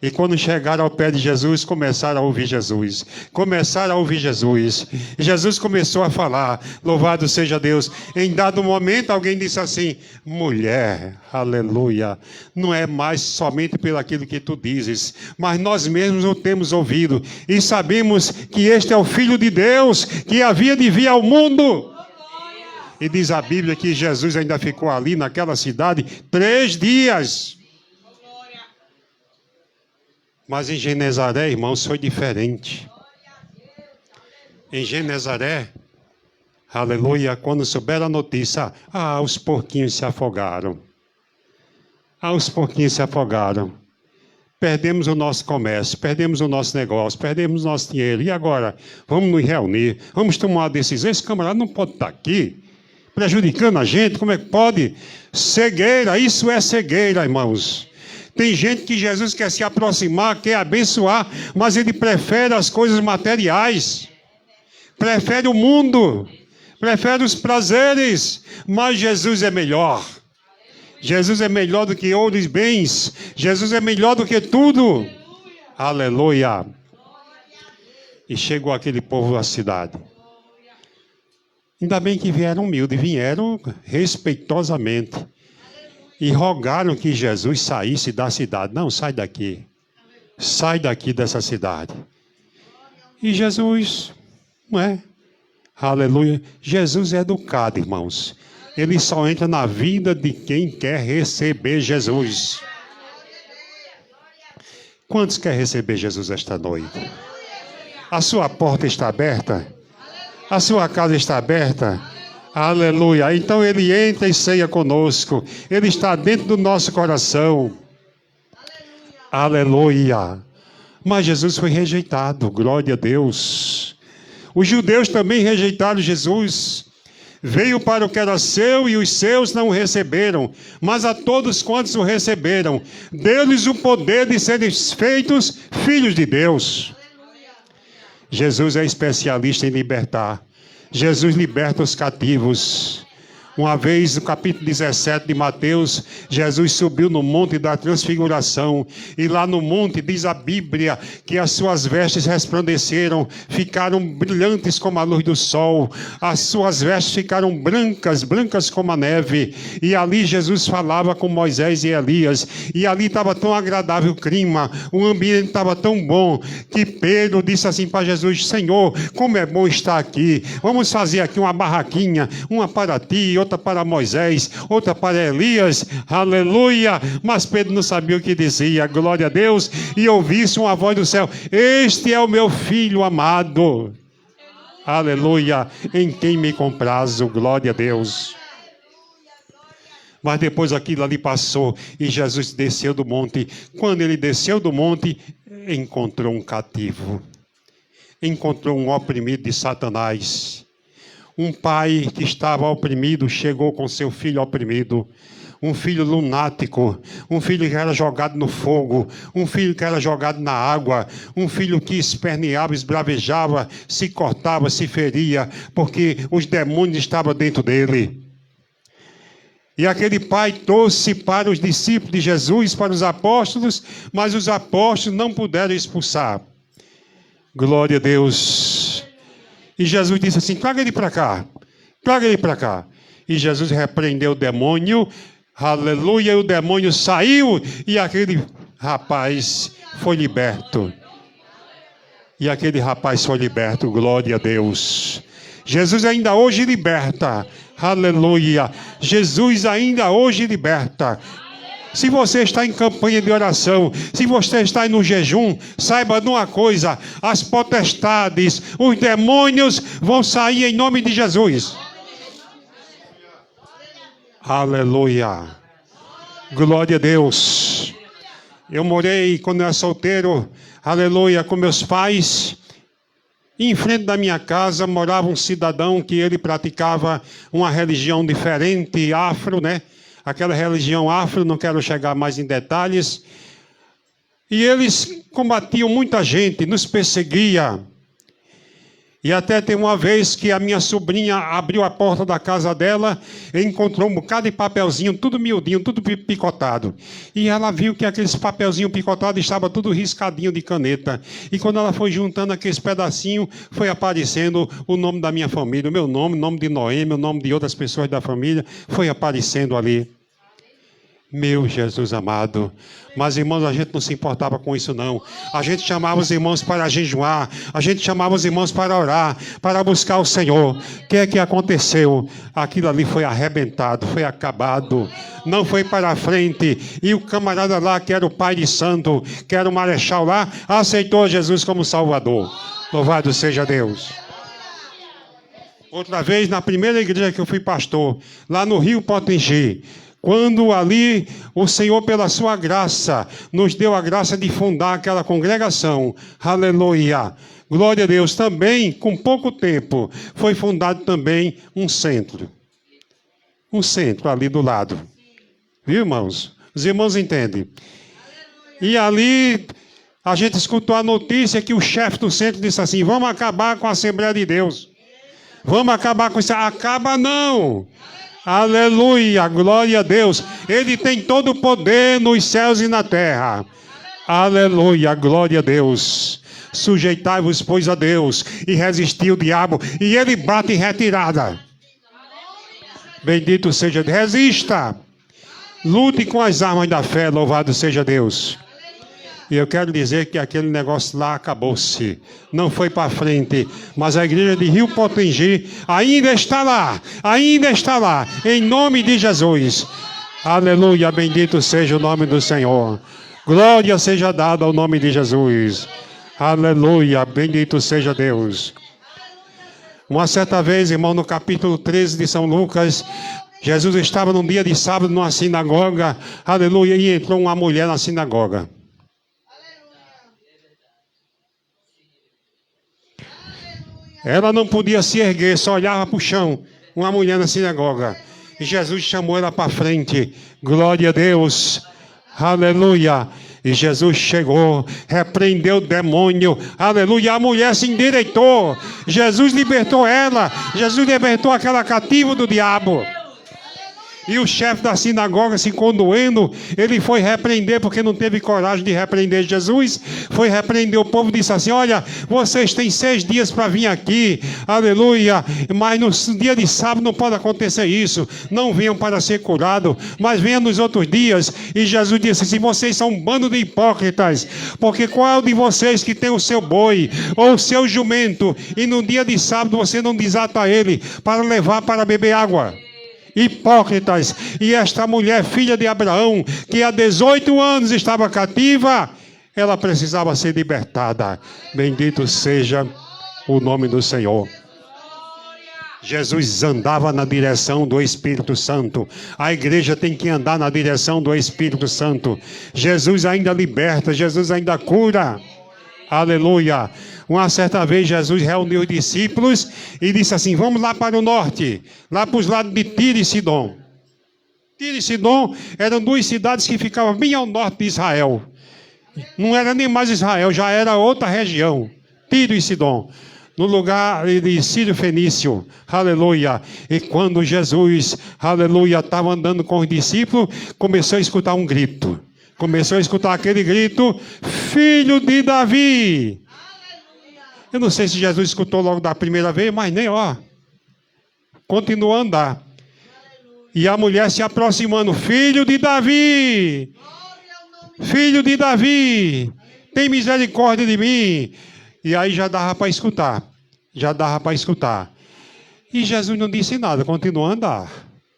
E quando chegaram ao pé de Jesus, começaram a ouvir Jesus. Começaram a ouvir Jesus. E Jesus começou a falar, louvado seja Deus. Em dado momento, alguém disse assim, mulher, aleluia, não é mais somente pelo aquilo que tu dizes, mas nós mesmos o temos ouvido. E sabemos que este é o Filho de Deus, que havia de vir ao mundo. E diz a Bíblia que Jesus ainda ficou ali naquela cidade 3 dias. Mas em Genezaré, irmãos, foi diferente. Em Genezaré, aleluia, quando souberam a notícia, os porquinhos se afogaram. Os porquinhos se afogaram. Perdemos o nosso comércio, perdemos o nosso negócio, perdemos o nosso dinheiro. E agora? Vamos nos reunir, vamos tomar uma decisão. Esse camarada não pode estar aqui, prejudicando a gente, como é que pode? Cegueira, isso é cegueira, irmãos. Tem gente que Jesus quer se aproximar, quer abençoar, mas ele prefere as coisas materiais, prefere o mundo, prefere os prazeres, mas Jesus é melhor. Jesus é melhor do que ouro e bens, Jesus é melhor do que tudo. Aleluia. E chegou aquele povo à cidade. Ainda bem que vieram humildes, vieram respeitosamente. E rogaram que Jesus saísse da cidade. Não, sai daqui. Sai daqui dessa cidade. E Jesus, não é? Aleluia. Jesus é educado, irmãos. Ele só entra na vida de quem quer receber Jesus. Quantos querem receber Jesus esta noite? A sua porta está aberta? A sua casa está aberta? Aleluia. Então ele entra e ceia conosco. Ele está dentro do nosso coração. Aleluia. Mas Jesus foi rejeitado. Glória a Deus. Os judeus também rejeitaram Jesus. Veio para o que era seu e os seus não o receberam. Mas a todos quantos o receberam, deu-lhes o poder de serem feitos filhos de Deus. Jesus é especialista em libertar. Jesus liberta os cativos. Uma vez, no capítulo 17 de Mateus, Jesus subiu no Monte da Transfiguração. E lá no monte diz a Bíblia que as suas vestes resplandeceram, ficaram brilhantes como a luz do sol. As suas vestes ficaram brancas, brancas como a neve. E ali Jesus falava com Moisés e Elias. E ali estava tão agradável o clima, o ambiente estava tão bom, que Pedro disse assim para Jesus: Senhor, como é bom estar aqui. Vamos fazer aqui uma barraquinha, uma para ti, outra para Moisés, outra para Elias. Aleluia! Mas Pedro não sabia o que dizia. Glória a Deus. E ouvisse uma voz do céu: este é o meu filho amado. Aleluia! Em quem me comprazo. Glória a Deus. Mas depois aquilo ali passou e Jesus desceu do monte. Quando ele desceu do monte, encontrou um cativo. Encontrou um oprimido de Satanás. Um pai que estava oprimido chegou com seu filho oprimido. Um filho lunático, um filho que era jogado no fogo, um filho que era jogado na água, um filho que esperneava, esbravejava, se cortava, se feria, porque os demônios estavam dentro dele. E aquele pai trouxe para os discípulos de Jesus, para os apóstolos, mas os apóstolos não puderam expulsar. Glória a Deus. E Jesus disse assim: traga ele para cá, traga ele para cá. E Jesus repreendeu o demônio, aleluia, e o demônio saiu, e aquele rapaz foi liberto. E aquele rapaz foi liberto, glória a Deus. Jesus ainda hoje liberta, aleluia. Jesus ainda hoje liberta. Se você está em campanha de oração, se você está no jejum, saiba de uma coisa: as potestades, os demônios vão sair em nome de Jesus. Aleluia. Glória a Deus. Eu morei, quando eu era solteiro, aleluia, com meus pais. Em frente da minha casa morava um cidadão que ele praticava uma religião diferente, afro, né? Aquela religião afro, não quero chegar mais em detalhes. E eles combatiam muita gente, nos perseguia. E até tem uma vez que a minha sobrinha abriu a porta da casa dela e encontrou um bocado de papelzinho, tudo miudinho, tudo picotado. E ela viu que aqueles papelzinhos picotados estavam tudo riscadinho de caneta. E quando ela foi juntando aqueles pedacinhos, foi aparecendo o nome da minha família, o meu nome, o nome de Noemi, o nome de outras pessoas da família, foi aparecendo ali. Meu Jesus amado. Mas, irmãos, a gente não se importava com isso, não. A gente chamava os irmãos para jejuar. A gente chamava os irmãos para orar, para buscar o Senhor. O que é que aconteceu? Aquilo ali foi arrebentado, foi acabado. Não foi para frente. E o camarada lá, que era o pai de santo, que era o marechal lá, aceitou Jesus como Salvador. Louvado seja Deus. Outra vez, na primeira igreja que eu fui pastor, lá no Rio Potengi, quando ali o Senhor, pela sua graça, nos deu a graça de fundar aquela congregação, aleluia, glória a Deus, também, com pouco tempo, foi fundado também um centro ali do lado, viu, irmãos? Os irmãos entendem. E ali a gente escutou a notícia que o chefe do centro disse assim: vamos acabar com a Assembleia de Deus, vamos acabar com isso. Acaba não. Aleluia, glória a Deus. Ele tem todo o poder nos céus e na terra. Aleluia, glória a Deus. Sujeitai-vos, pois, a Deus, e resisti o diabo, e ele bate em retirada. Bendito seja Deus. Resista. Lute com as armas da fé, louvado seja Deus. E eu quero dizer que aquele negócio lá acabou-se. Não foi para frente. Mas a igreja de Rio Potengi ainda está lá. Ainda está lá. Em nome de Jesus. Aleluia. Bendito seja o nome do Senhor. Glória seja dada ao nome de Jesus. Aleluia. Bendito seja Deus. Uma certa vez, irmão, no capítulo 13 de São Lucas, Jesus estava num dia de sábado numa sinagoga. Aleluia. E entrou uma mulher na sinagoga. Ela não podia se erguer, só olhava para o chão. Uma mulher na sinagoga. E Jesus chamou ela para frente. Glória a Deus. Aleluia. E Jesus chegou, repreendeu o demônio. Aleluia. A mulher se endireitou. Jesus libertou ela. Jesus libertou aquela cativa do diabo. E o chefe da sinagoga, se condoendo, ele foi repreender, porque não teve coragem de repreender Jesus. Foi repreender o povo e disse assim: olha, vocês têm 6 dias para vir aqui, aleluia, mas no dia de sábado não pode acontecer isso. Não venham para ser curados, mas venham nos outros dias. E Jesus disse assim: vocês são um bando de hipócritas, porque qual de vocês que tem o seu boi ou o seu jumento e no dia de sábado você não desata ele para levar para beber água? Hipócritas. E esta mulher, filha de Abraão, que há 18 anos estava cativa, ela precisava ser libertada. Bendito seja o nome do Senhor. Jesus andava na direção do Espírito Santo. A igreja tem que andar na direção do Espírito Santo. Jesus ainda liberta, Jesus ainda cura. Aleluia. Uma certa vez Jesus reuniu os discípulos e disse assim: vamos lá para o norte, lá para os lados de Tiro e Sidom. Tiro e Sidom eram 2 cidades que ficavam bem ao norte de Israel. Não era nem mais Israel, já era outra região. Tiro e Sidom, no lugar de Sírio Fenício, aleluia. E quando Jesus, aleluia, estava andando com os discípulos, começou a escutar um grito. Começou a escutar aquele grito: filho de Davi. Eu não sei se Jesus escutou logo da primeira vez, mas nem, continuou a andar. E a mulher se aproximando: filho de Davi, filho de Davi, tem misericórdia de mim. E aí já dava para escutar, E Jesus não disse nada, continuou a andar,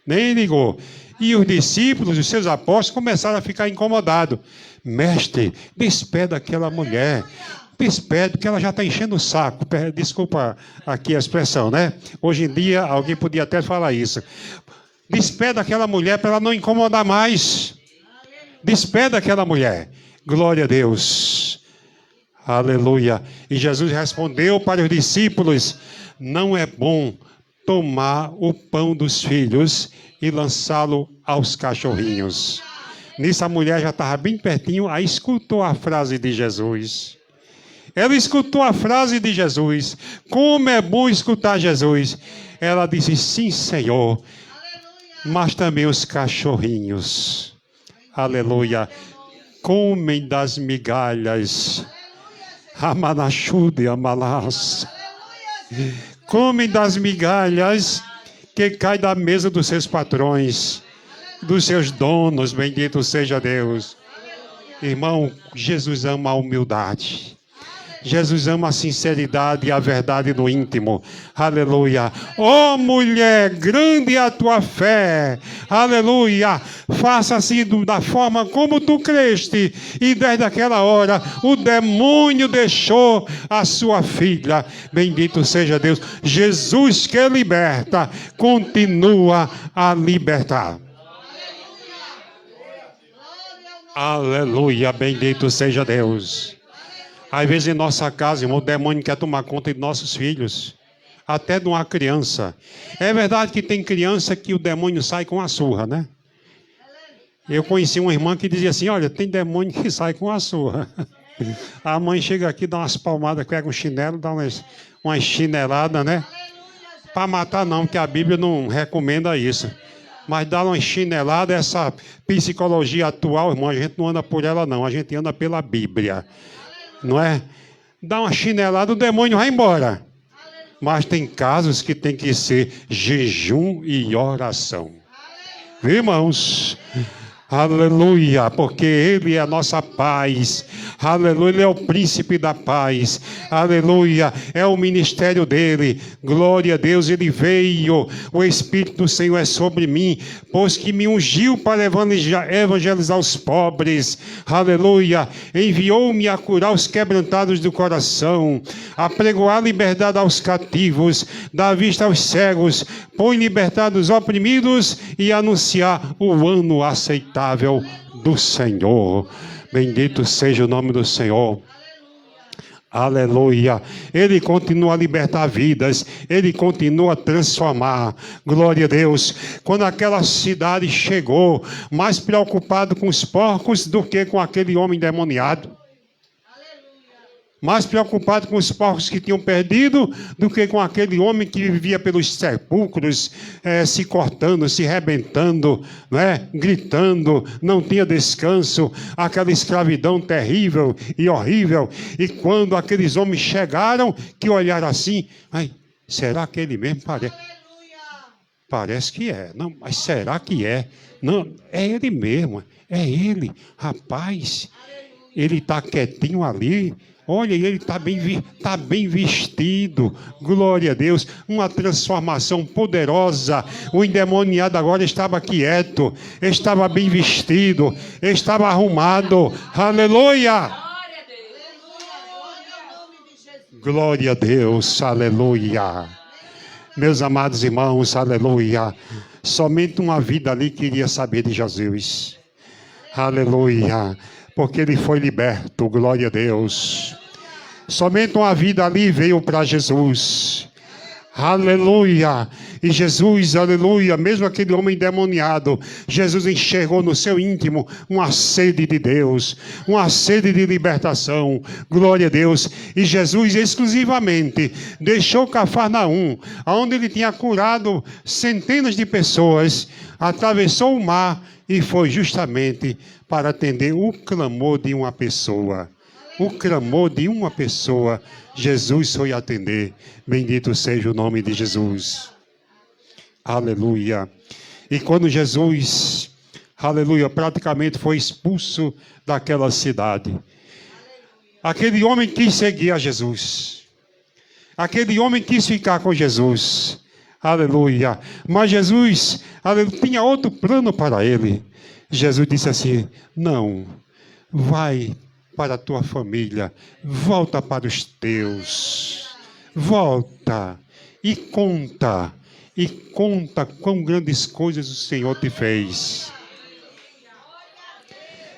nem ligou. E os discípulos, os seus apóstolos, começaram a ficar incomodados. Mestre, despede aquela mulher. Despede, porque ela já está enchendo o saco. Desculpa aqui a expressão, né? Hoje em dia, alguém podia até falar isso. Despede aquela mulher para ela não incomodar mais. Despede aquela mulher. Glória a Deus. Aleluia. E Jesus respondeu para os discípulos: não é bom tomar o pão dos filhos e lançá-lo aos cachorrinhos. Nisso a mulher já estava bem pertinho, aí escutou a frase de Jesus. Ela escutou a frase de Jesus. Como é bom escutar Jesus. Ela disse: sim, Senhor, mas também os cachorrinhos, aleluia, comem das migalhas. Amanachude, amalás. Comem das migalhas que caem da mesa dos seus patrões, dos seus donos. Bendito seja Deus. Irmão, Jesus ama a humildade. Jesus ama a sinceridade e a verdade no íntimo. Aleluia. Oh mulher, grande é a tua fé. Aleluia. Faça-se da forma como tu creste. E desde aquela hora o demônio deixou a sua filha. Bendito seja Deus. Jesus que liberta, continua a libertar. Aleluia. Bendito seja Deus. Às vezes em nossa casa, irmão, o demônio quer tomar conta de nossos filhos, até de uma criança. É verdade que tem criança que o demônio sai com a surra, né? Eu conheci uma irmã que dizia assim: olha, tem demônio que sai com a surra. A mãe chega aqui, dá umas palmadas, pega um chinelo, dá uma chinelada, né? Para matar não, porque a Bíblia não recomenda isso. Mas dá uma chinelada, essa psicologia atual, irmão, a gente não anda por ela não, a gente anda pela Bíblia. Não é? Dá uma chinelada, o demônio vai embora. Mas tem casos que tem que ser jejum e oração. Irmãos, aleluia, porque Ele é a nossa paz. Aleluia, Ele é o príncipe da paz. Aleluia, é o ministério dEle. Glória a Deus, Ele veio. O Espírito do Senhor é sobre mim, pois que me ungiu para evangelizar os pobres. Aleluia, enviou-me a curar os quebrantados do coração, a pregoar liberdade aos cativos, dar vista aos cegos, pôr libertar os oprimidos e anunciar o ano aceitável do Senhor. Bendito seja o nome do Senhor. Aleluia. Ele continua a libertar vidas. Ele continua a transformar. Glória a Deus. Quando aquela cidade chegou, mais preocupado com os porcos do que com aquele homem endemoniado. Mais preocupado com os porcos que tinham perdido do que com aquele homem que vivia pelos sepulcros, se cortando, se rebentando, né? Gritando, não tinha descanso, aquela escravidão terrível e horrível. E quando aqueles homens chegaram, que olharam assim, ai, será que ele mesmo parece? Parece que é. Não, mas será que é? Não, é ele mesmo, é ele. Rapaz, ele está quietinho ali. Olha, ele está bem vestido, glória a Deus, uma transformação poderosa. O endemoniado agora estava quieto, estava bem vestido, estava arrumado, aleluia! Glória a Deus, aleluia! Meus amados irmãos, aleluia! Somente uma vida ali queria saber de Jesus, aleluia! Porque ele foi liberto, glória a Deus. Somente uma vida ali veio para Jesus, aleluia. E Jesus, aleluia, mesmo aquele homem endemoniado, Jesus enxergou no seu íntimo uma sede de Deus, uma sede de libertação, glória a Deus. E Jesus exclusivamente deixou Cafarnaum, onde ele tinha curado centenas de pessoas, atravessou o mar e foi justamente para atender o clamor de uma pessoa. O clamor de uma pessoa, Jesus foi atender. Bendito seja o nome de Jesus. Aleluia. E quando Jesus, aleluia, praticamente foi expulso daquela cidade, aquele homem quis seguir a Jesus. Aquele homem quis ficar com Jesus. Aleluia. Mas Jesus, aleluia, tinha outro plano para ele. Jesus disse assim, não, vai para a tua família, volta para os teus, volta e conta quão grandes coisas o Senhor te fez.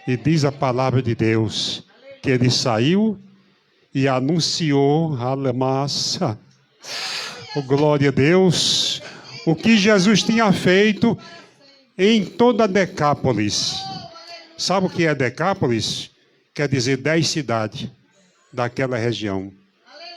E diz a palavra de Deus, que ele saiu e anunciou, aleluia, oh, glória a Deus, o que Jesus tinha feito em toda Decápolis. Sabe o que é Decápolis? Quer dizer 10 cidades daquela região.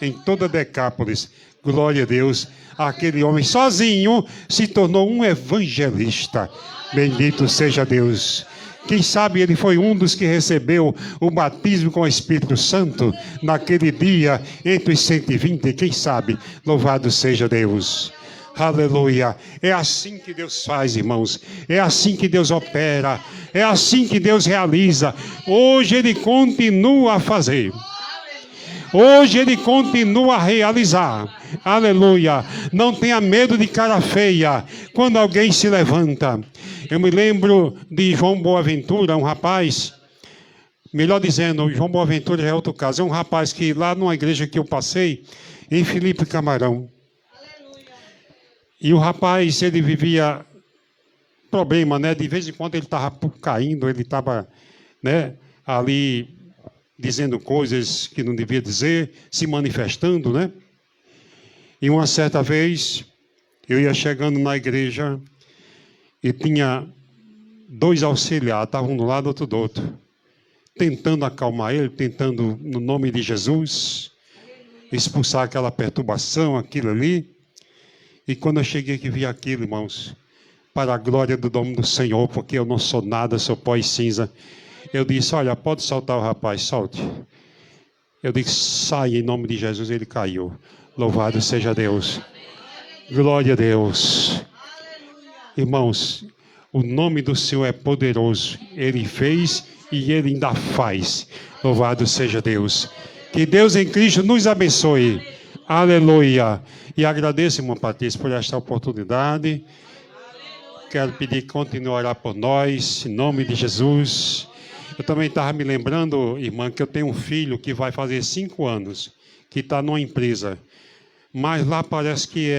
Em toda Decápolis, glória a Deus, aquele homem sozinho se tornou um evangelista. Bendito seja Deus. Quem sabe ele foi um dos que recebeu o batismo com o Espírito Santo naquele dia entre os 120. Quem sabe? Louvado seja Deus. Aleluia. É assim que Deus faz, irmãos. É assim que Deus opera. É assim que Deus realiza. Hoje Ele continua a fazer. Hoje Ele continua a realizar. Aleluia. Não tenha medo de cara feia quando alguém se levanta. Eu me lembro de João Boaventura, um rapaz, melhor dizendo, João Boaventura é outro caso. É um rapaz que lá numa igreja que eu passei, em Felipe Camarão. E o rapaz, ele vivia problema, né? De vez em quando ele estava caindo, ele estava, né, ali dizendo coisas que não devia dizer, se manifestando, né? E uma certa vez, eu ia chegando na igreja e tinha 2 auxiliares, estavam um do lado, outro do outro, tentando acalmar ele, tentando, no nome de Jesus, expulsar aquela perturbação, aquilo ali. E quando eu cheguei aqui, vi aquilo, irmãos, para a glória do nome do Senhor, porque eu não sou nada, sou pó e cinza. Eu disse, olha, pode soltar o rapaz, solte. Eu disse, sai em nome de Jesus, ele caiu. Louvado seja Deus. Glória a Deus. Irmãos, o nome do Senhor é poderoso. Ele fez e Ele ainda faz. Louvado seja Deus. Que Deus em Cristo nos abençoe. Aleluia. E agradeço, irmã Patrícia, por esta oportunidade. Quero pedir que continue a orar por nós, em nome de Jesus. Eu também estava me lembrando, irmã, que eu tenho um filho que vai fazer 5 anos, que está numa empresa. Mas lá parece que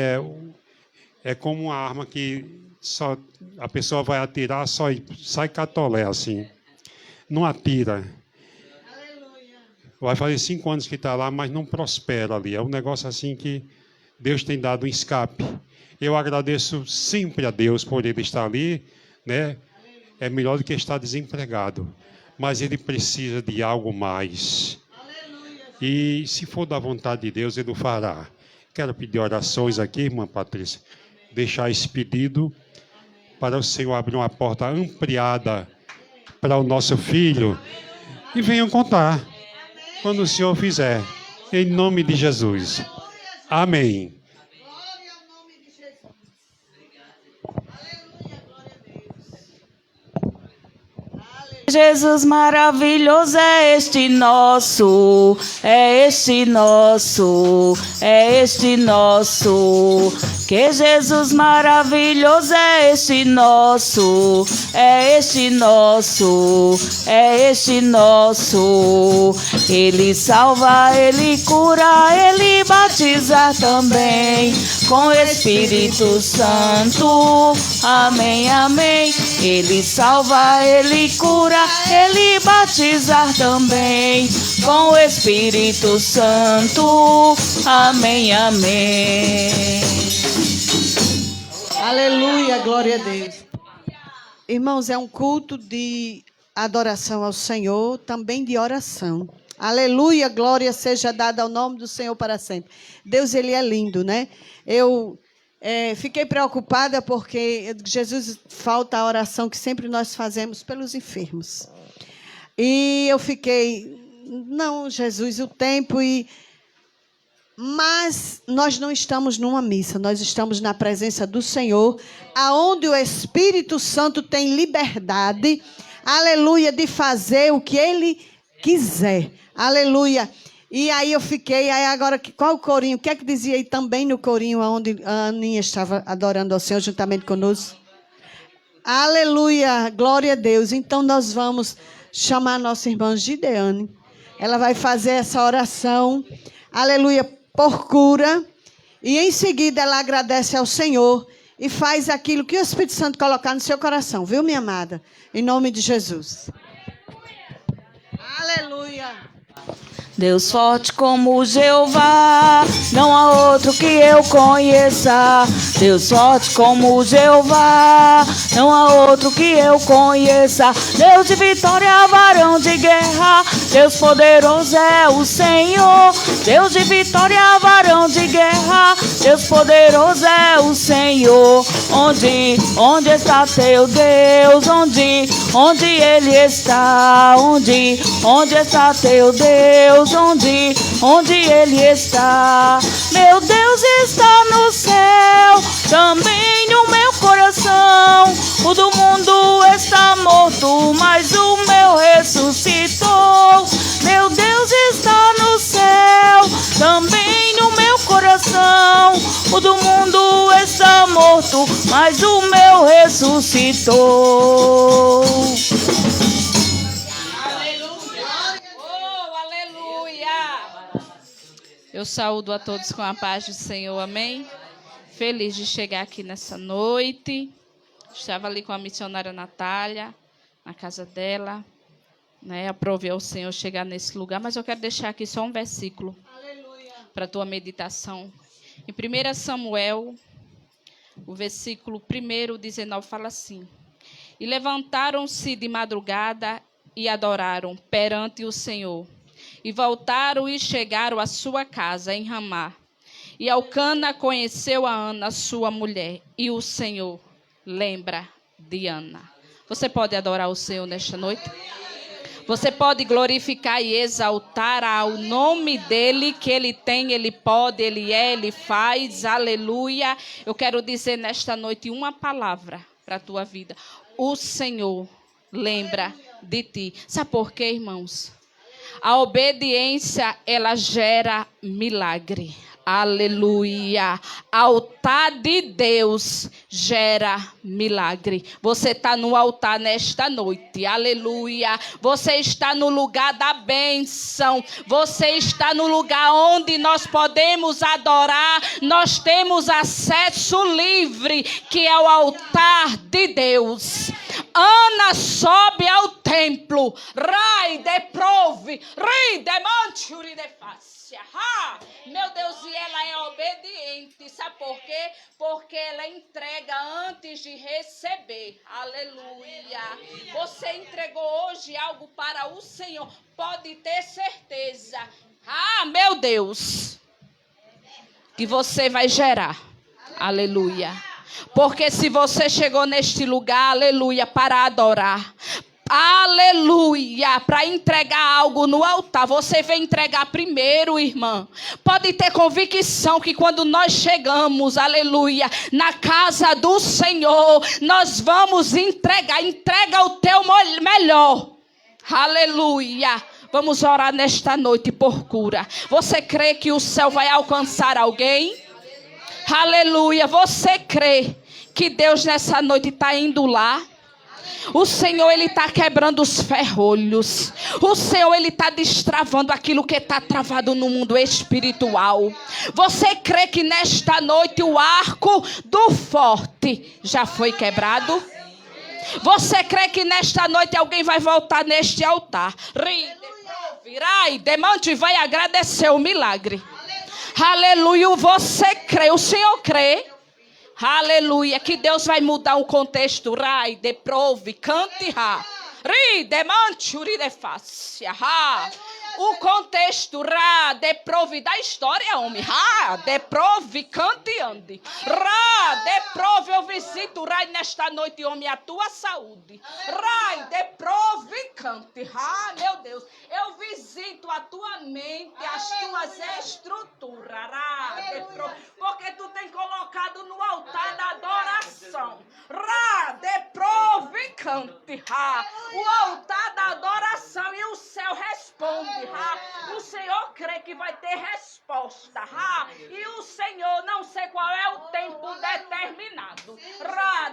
é como uma arma que só a pessoa vai atirar, só sai catolé assim. Não atira. Vai fazer 5 anos que está lá, mas não prospera ali. É um negócio assim que Deus tem dado um escape. Eu agradeço sempre a Deus por ele estar ali, né? É melhor do que estar desempregado. Mas ele precisa de algo mais. E se for da vontade de Deus, Ele o fará. Quero pedir orações aqui, irmã Patrícia. Deixar esse pedido para o Senhor abrir uma porta ampliada para o nosso filho. E venham contar quando o Senhor fizer. Em nome de Jesus. Amém. Jesus maravilhoso é este nosso, é este nosso, é este nosso. Que Jesus maravilhoso é este nosso, é este nosso, é este nosso. Ele salva, Ele cura, Ele batiza também com o Espírito Santo. Amém, amém. Ele salva, Ele cura, Ele batiza também com o Espírito Santo. Amém, amém. Aleluia, glória a Deus. Irmãos, é um culto de adoração ao Senhor, também de oração. Aleluia, glória seja dada ao nome do Senhor para sempre. Deus, Ele é lindo, né? Eu fiquei preocupada porque Jesus falta a oração que sempre nós fazemos pelos enfermos. E eu fiquei, não, Jesus, o tempo Mas nós não estamos numa missa, nós estamos na presença do Senhor, aonde o Espírito Santo tem liberdade, aleluia, de fazer o que Ele quiser, aleluia. E aí eu fiquei, aí agora, qual o corinho? O que é que dizia aí também no corinho, onde a Aninha estava adorando ao Senhor juntamente conosco? Aleluia, glória a Deus. Então nós vamos chamar a nossa irmã Gideane, ela vai fazer essa oração, aleluia, por cura, e em seguida ela agradece ao Senhor e faz aquilo que o Espírito Santo colocar no seu coração, viu, minha amada? Em nome de Jesus. Aleluia. Deus forte como Jeová, não há outro que eu conheça. Deus forte como Jeová, não há outro que eu conheça. Deus de vitória, varão de guerra, Deus poderoso é o Senhor. Deus de vitória, varão de guerra, Deus poderoso é o Senhor. Onde está teu Deus? Onde Ele está? Onde está teu Deus? Onde Ele está? Meu Deus está no céu, também no meu coração. O do mundo está morto, mas o meu ressuscitou. Meu Deus está no céu, também no meu coração. O do mundo está morto, mas o meu ressuscitou. Eu saúdo a todos com a paz do Senhor, amém? Feliz de chegar aqui nessa noite. Estava ali com a missionária Natália, na casa dela, né? Aprovei ao Senhor chegar nesse lugar, mas eu quero deixar aqui só um versículo para a tua meditação. Em 1 Samuel, o versículo 1:19 fala assim: E levantaram-se de madrugada e adoraram perante o Senhor. E voltaram e chegaram à sua casa em Ramá. E Elcana conheceu a Ana, sua mulher, e o Senhor lembra de Ana. Você pode adorar o Senhor nesta noite? Você pode glorificar e exaltar ao nome dEle, que Ele tem, Ele pode, Ele é, Ele faz, aleluia. Eu quero dizer nesta noite uma palavra para a tua vida. O Senhor lembra de ti. Sabe por quê, irmãos? A obediência, ela gera milagre. Aleluia. Altar de Deus gera milagre. Você está no altar nesta noite. Aleluia. Você está no lugar da bênção. Você está no lugar onde nós podemos adorar. Nós temos acesso livre, que é o altar de Deus. Ana sobe ao templo. Rai de prove. Ri de manchuri de face. Meu Deus, e ela é obediente. Sabe por quê? Porque ela entrega antes de receber. Aleluia. Você entregou hoje algo para o Senhor. Pode ter certeza. Ah, meu Deus. Que você vai gerar. Aleluia. Porque se você chegou neste lugar, aleluia, para adorar, aleluia, para entregar algo no altar, você vem entregar primeiro, irmã. Pode ter convicção que quando nós chegamos, aleluia, na casa do Senhor, nós vamos entrega o teu melhor. Aleluia. Vamos orar nesta noite por cura. Você crê que o céu vai alcançar alguém? Aleluia. Você crê que Deus nessa noite está indo lá? O Senhor, Ele está quebrando os ferrolhos. O Senhor, Ele está destravando aquilo que está travado no mundo espiritual. Você crê que nesta noite o arco do forte já foi quebrado? Você crê que nesta noite alguém vai voltar neste altar? Virai, demante e vai agradecer o milagre. Aleluia. Você crê, o Senhor crê. Aleluia, que Deus vai mudar o contexto. Rai, deprove, cante, ra. Ri, demante, uri de fácia, ha. O contexto, ra, deprove da história, homem. Ra, deprove, cante e ande. Ra, deprove, eu visito, rai, nesta noite, homem, a tua saúde. Rai, deprove, cante. Ra, meu Deus, eu visito a tua mente, as tuas estruturas. Ra, deprove, porque tu tem colocado no altar da adoração. Ra, deprove, cante. Ra, o altar da adoração e o céu responde. O Senhor crê que vai ter resposta. E o Senhor, não sei qual é o tempo determinado.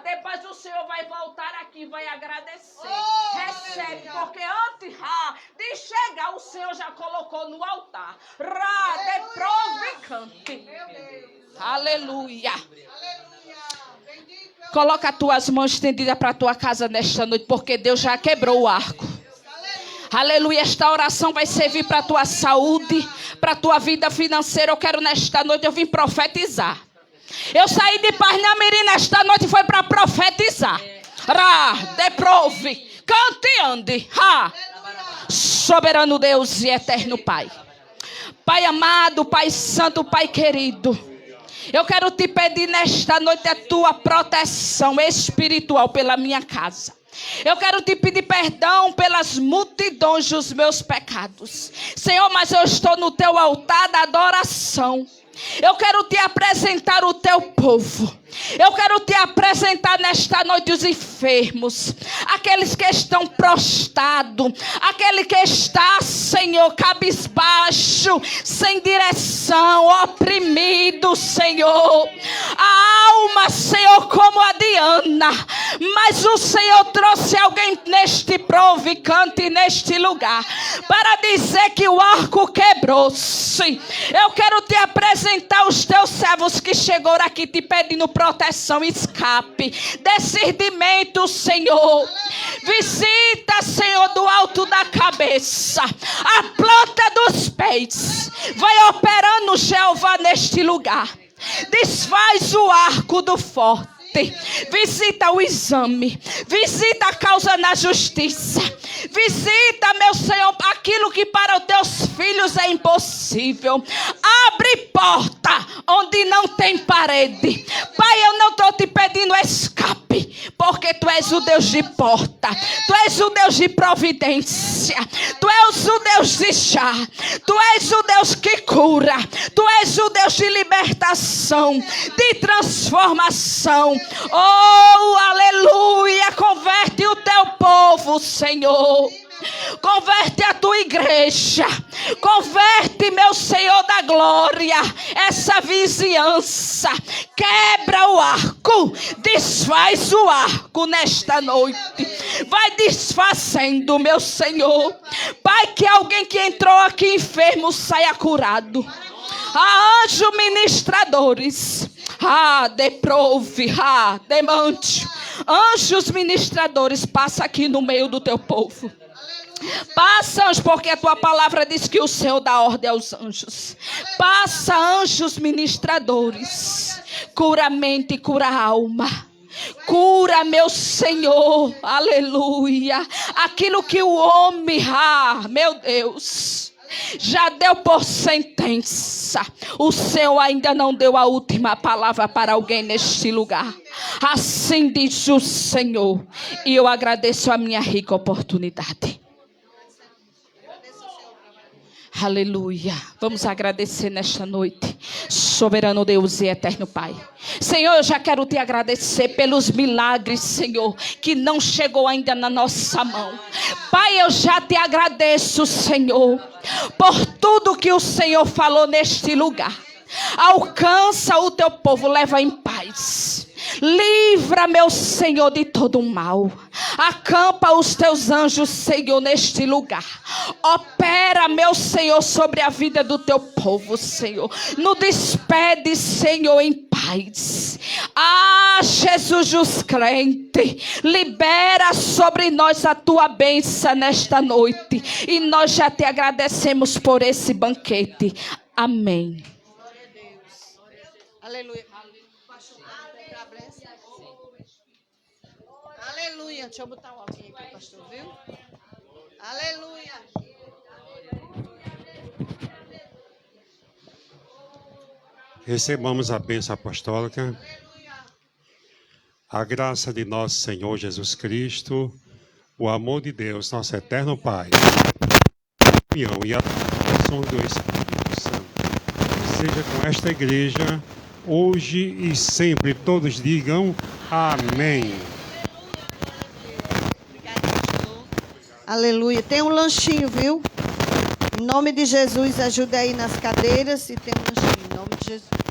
Depois o Senhor vai voltar aqui, vai agradecer. Recebe, porque antes de chegar, o Senhor já colocou no altar. Deprove e cante. Aleluia. Coloca as tuas mãos estendidas para a tua casa nesta noite, porque Deus já quebrou o arco. Aleluia, esta oração vai servir para a tua saúde, para a tua vida financeira. Eu quero nesta noite, eu vim profetizar. Eu saí de Parnamirim nesta noite, foi para profetizar. Deprove, cante e ande. Soberano Deus e eterno Pai. Pai amado, Pai santo, Pai querido. Eu quero te pedir nesta noite a tua proteção espiritual pela minha casa. Eu quero te pedir perdão pelas multidões dos meus pecados. Senhor, mas eu estou no teu altar da adoração. Eu quero te apresentar o teu povo. Eu quero te apresentar nesta noite os enfermos, aqueles que estão prostrados, aquele que está, Senhor, cabisbaixo, sem direção, oprimido, Senhor. A alma, Senhor, como a de Ana. Mas o Senhor trouxe alguém neste provocante, neste lugar, para dizer que o arco quebrou-se. Eu quero te apresentar os teus servos que chegaram aqui te pedindo proteção, escape, discernimento, Senhor. Visita, Senhor, do alto da cabeça, a planta dos pés. Vai operando, Jeová, neste lugar. Desfaz o arco do forte. Visita o exame. Visita a causa na justiça. Visita, meu Senhor, aquilo que para os teus filhos é impossível. Abre porta onde não tem parede. Pai, eu não estou te pedindo escape, porque tu és o Deus de porta. Tu és o Deus de providência. Tu és o Deus de chá. Tu és o Deus que cura. Tu és o Deus de libertação, de transformação. Oh, aleluia. Converte o teu povo, Senhor. Converte a tua igreja. Converte, meu Senhor da glória, essa vizinhança. Quebra o arco. Desfaz o arco nesta noite. Vai desfazendo, meu Senhor. Pai, que alguém que entrou aqui enfermo saia curado. A anjo ministradores. Deprove, demante. Anjos ministradores, passa aqui no meio do teu povo. Passa, anjos, porque a tua palavra diz que o Senhor dá ordem aos anjos. Passa, anjos ministradores. Cura a mente, cura a alma. Cura, meu Senhor, aleluia. Aquilo que o homem, meu Deus, já deu por sentença. O Senhor ainda não deu a última palavra para alguém neste lugar. Assim diz o Senhor. E eu agradeço a minha rica oportunidade. Aleluia. Vamos agradecer nesta noite. Soberano Deus e eterno Pai. Senhor, eu já quero te agradecer pelos milagres, Senhor, que não chegou ainda na nossa mão. Pai, eu já te agradeço, Senhor, por tudo que o Senhor falou neste lugar. Alcança o teu povo, leva em paz. Livra, meu Senhor, de todo o mal. Acampa os teus anjos, Senhor, neste lugar. Opera, meu Senhor, sobre a vida do teu povo, Senhor. Nos despede, Senhor, em paz. Ah, Jesus, os crentes, libera sobre nós a tua bênção nesta noite. E nós já te agradecemos por esse banquete. Amém. Aleluia. Aleluia. Deixa eu botar o óculos aqui, pastor, viu? Aleluia. Recebamos a bênção apostólica. A graça de nosso Senhor Jesus Cristo, o amor de Deus, nosso eterno Pai, a comunhão e a bênção do Espírito Santo seja com esta igreja, hoje e sempre. Todos digam amém. Aleluia. Tem um lanchinho, viu? Em nome de Jesus, ajuda aí nas cadeiras e tem um lanchinho. Em nome de Jesus.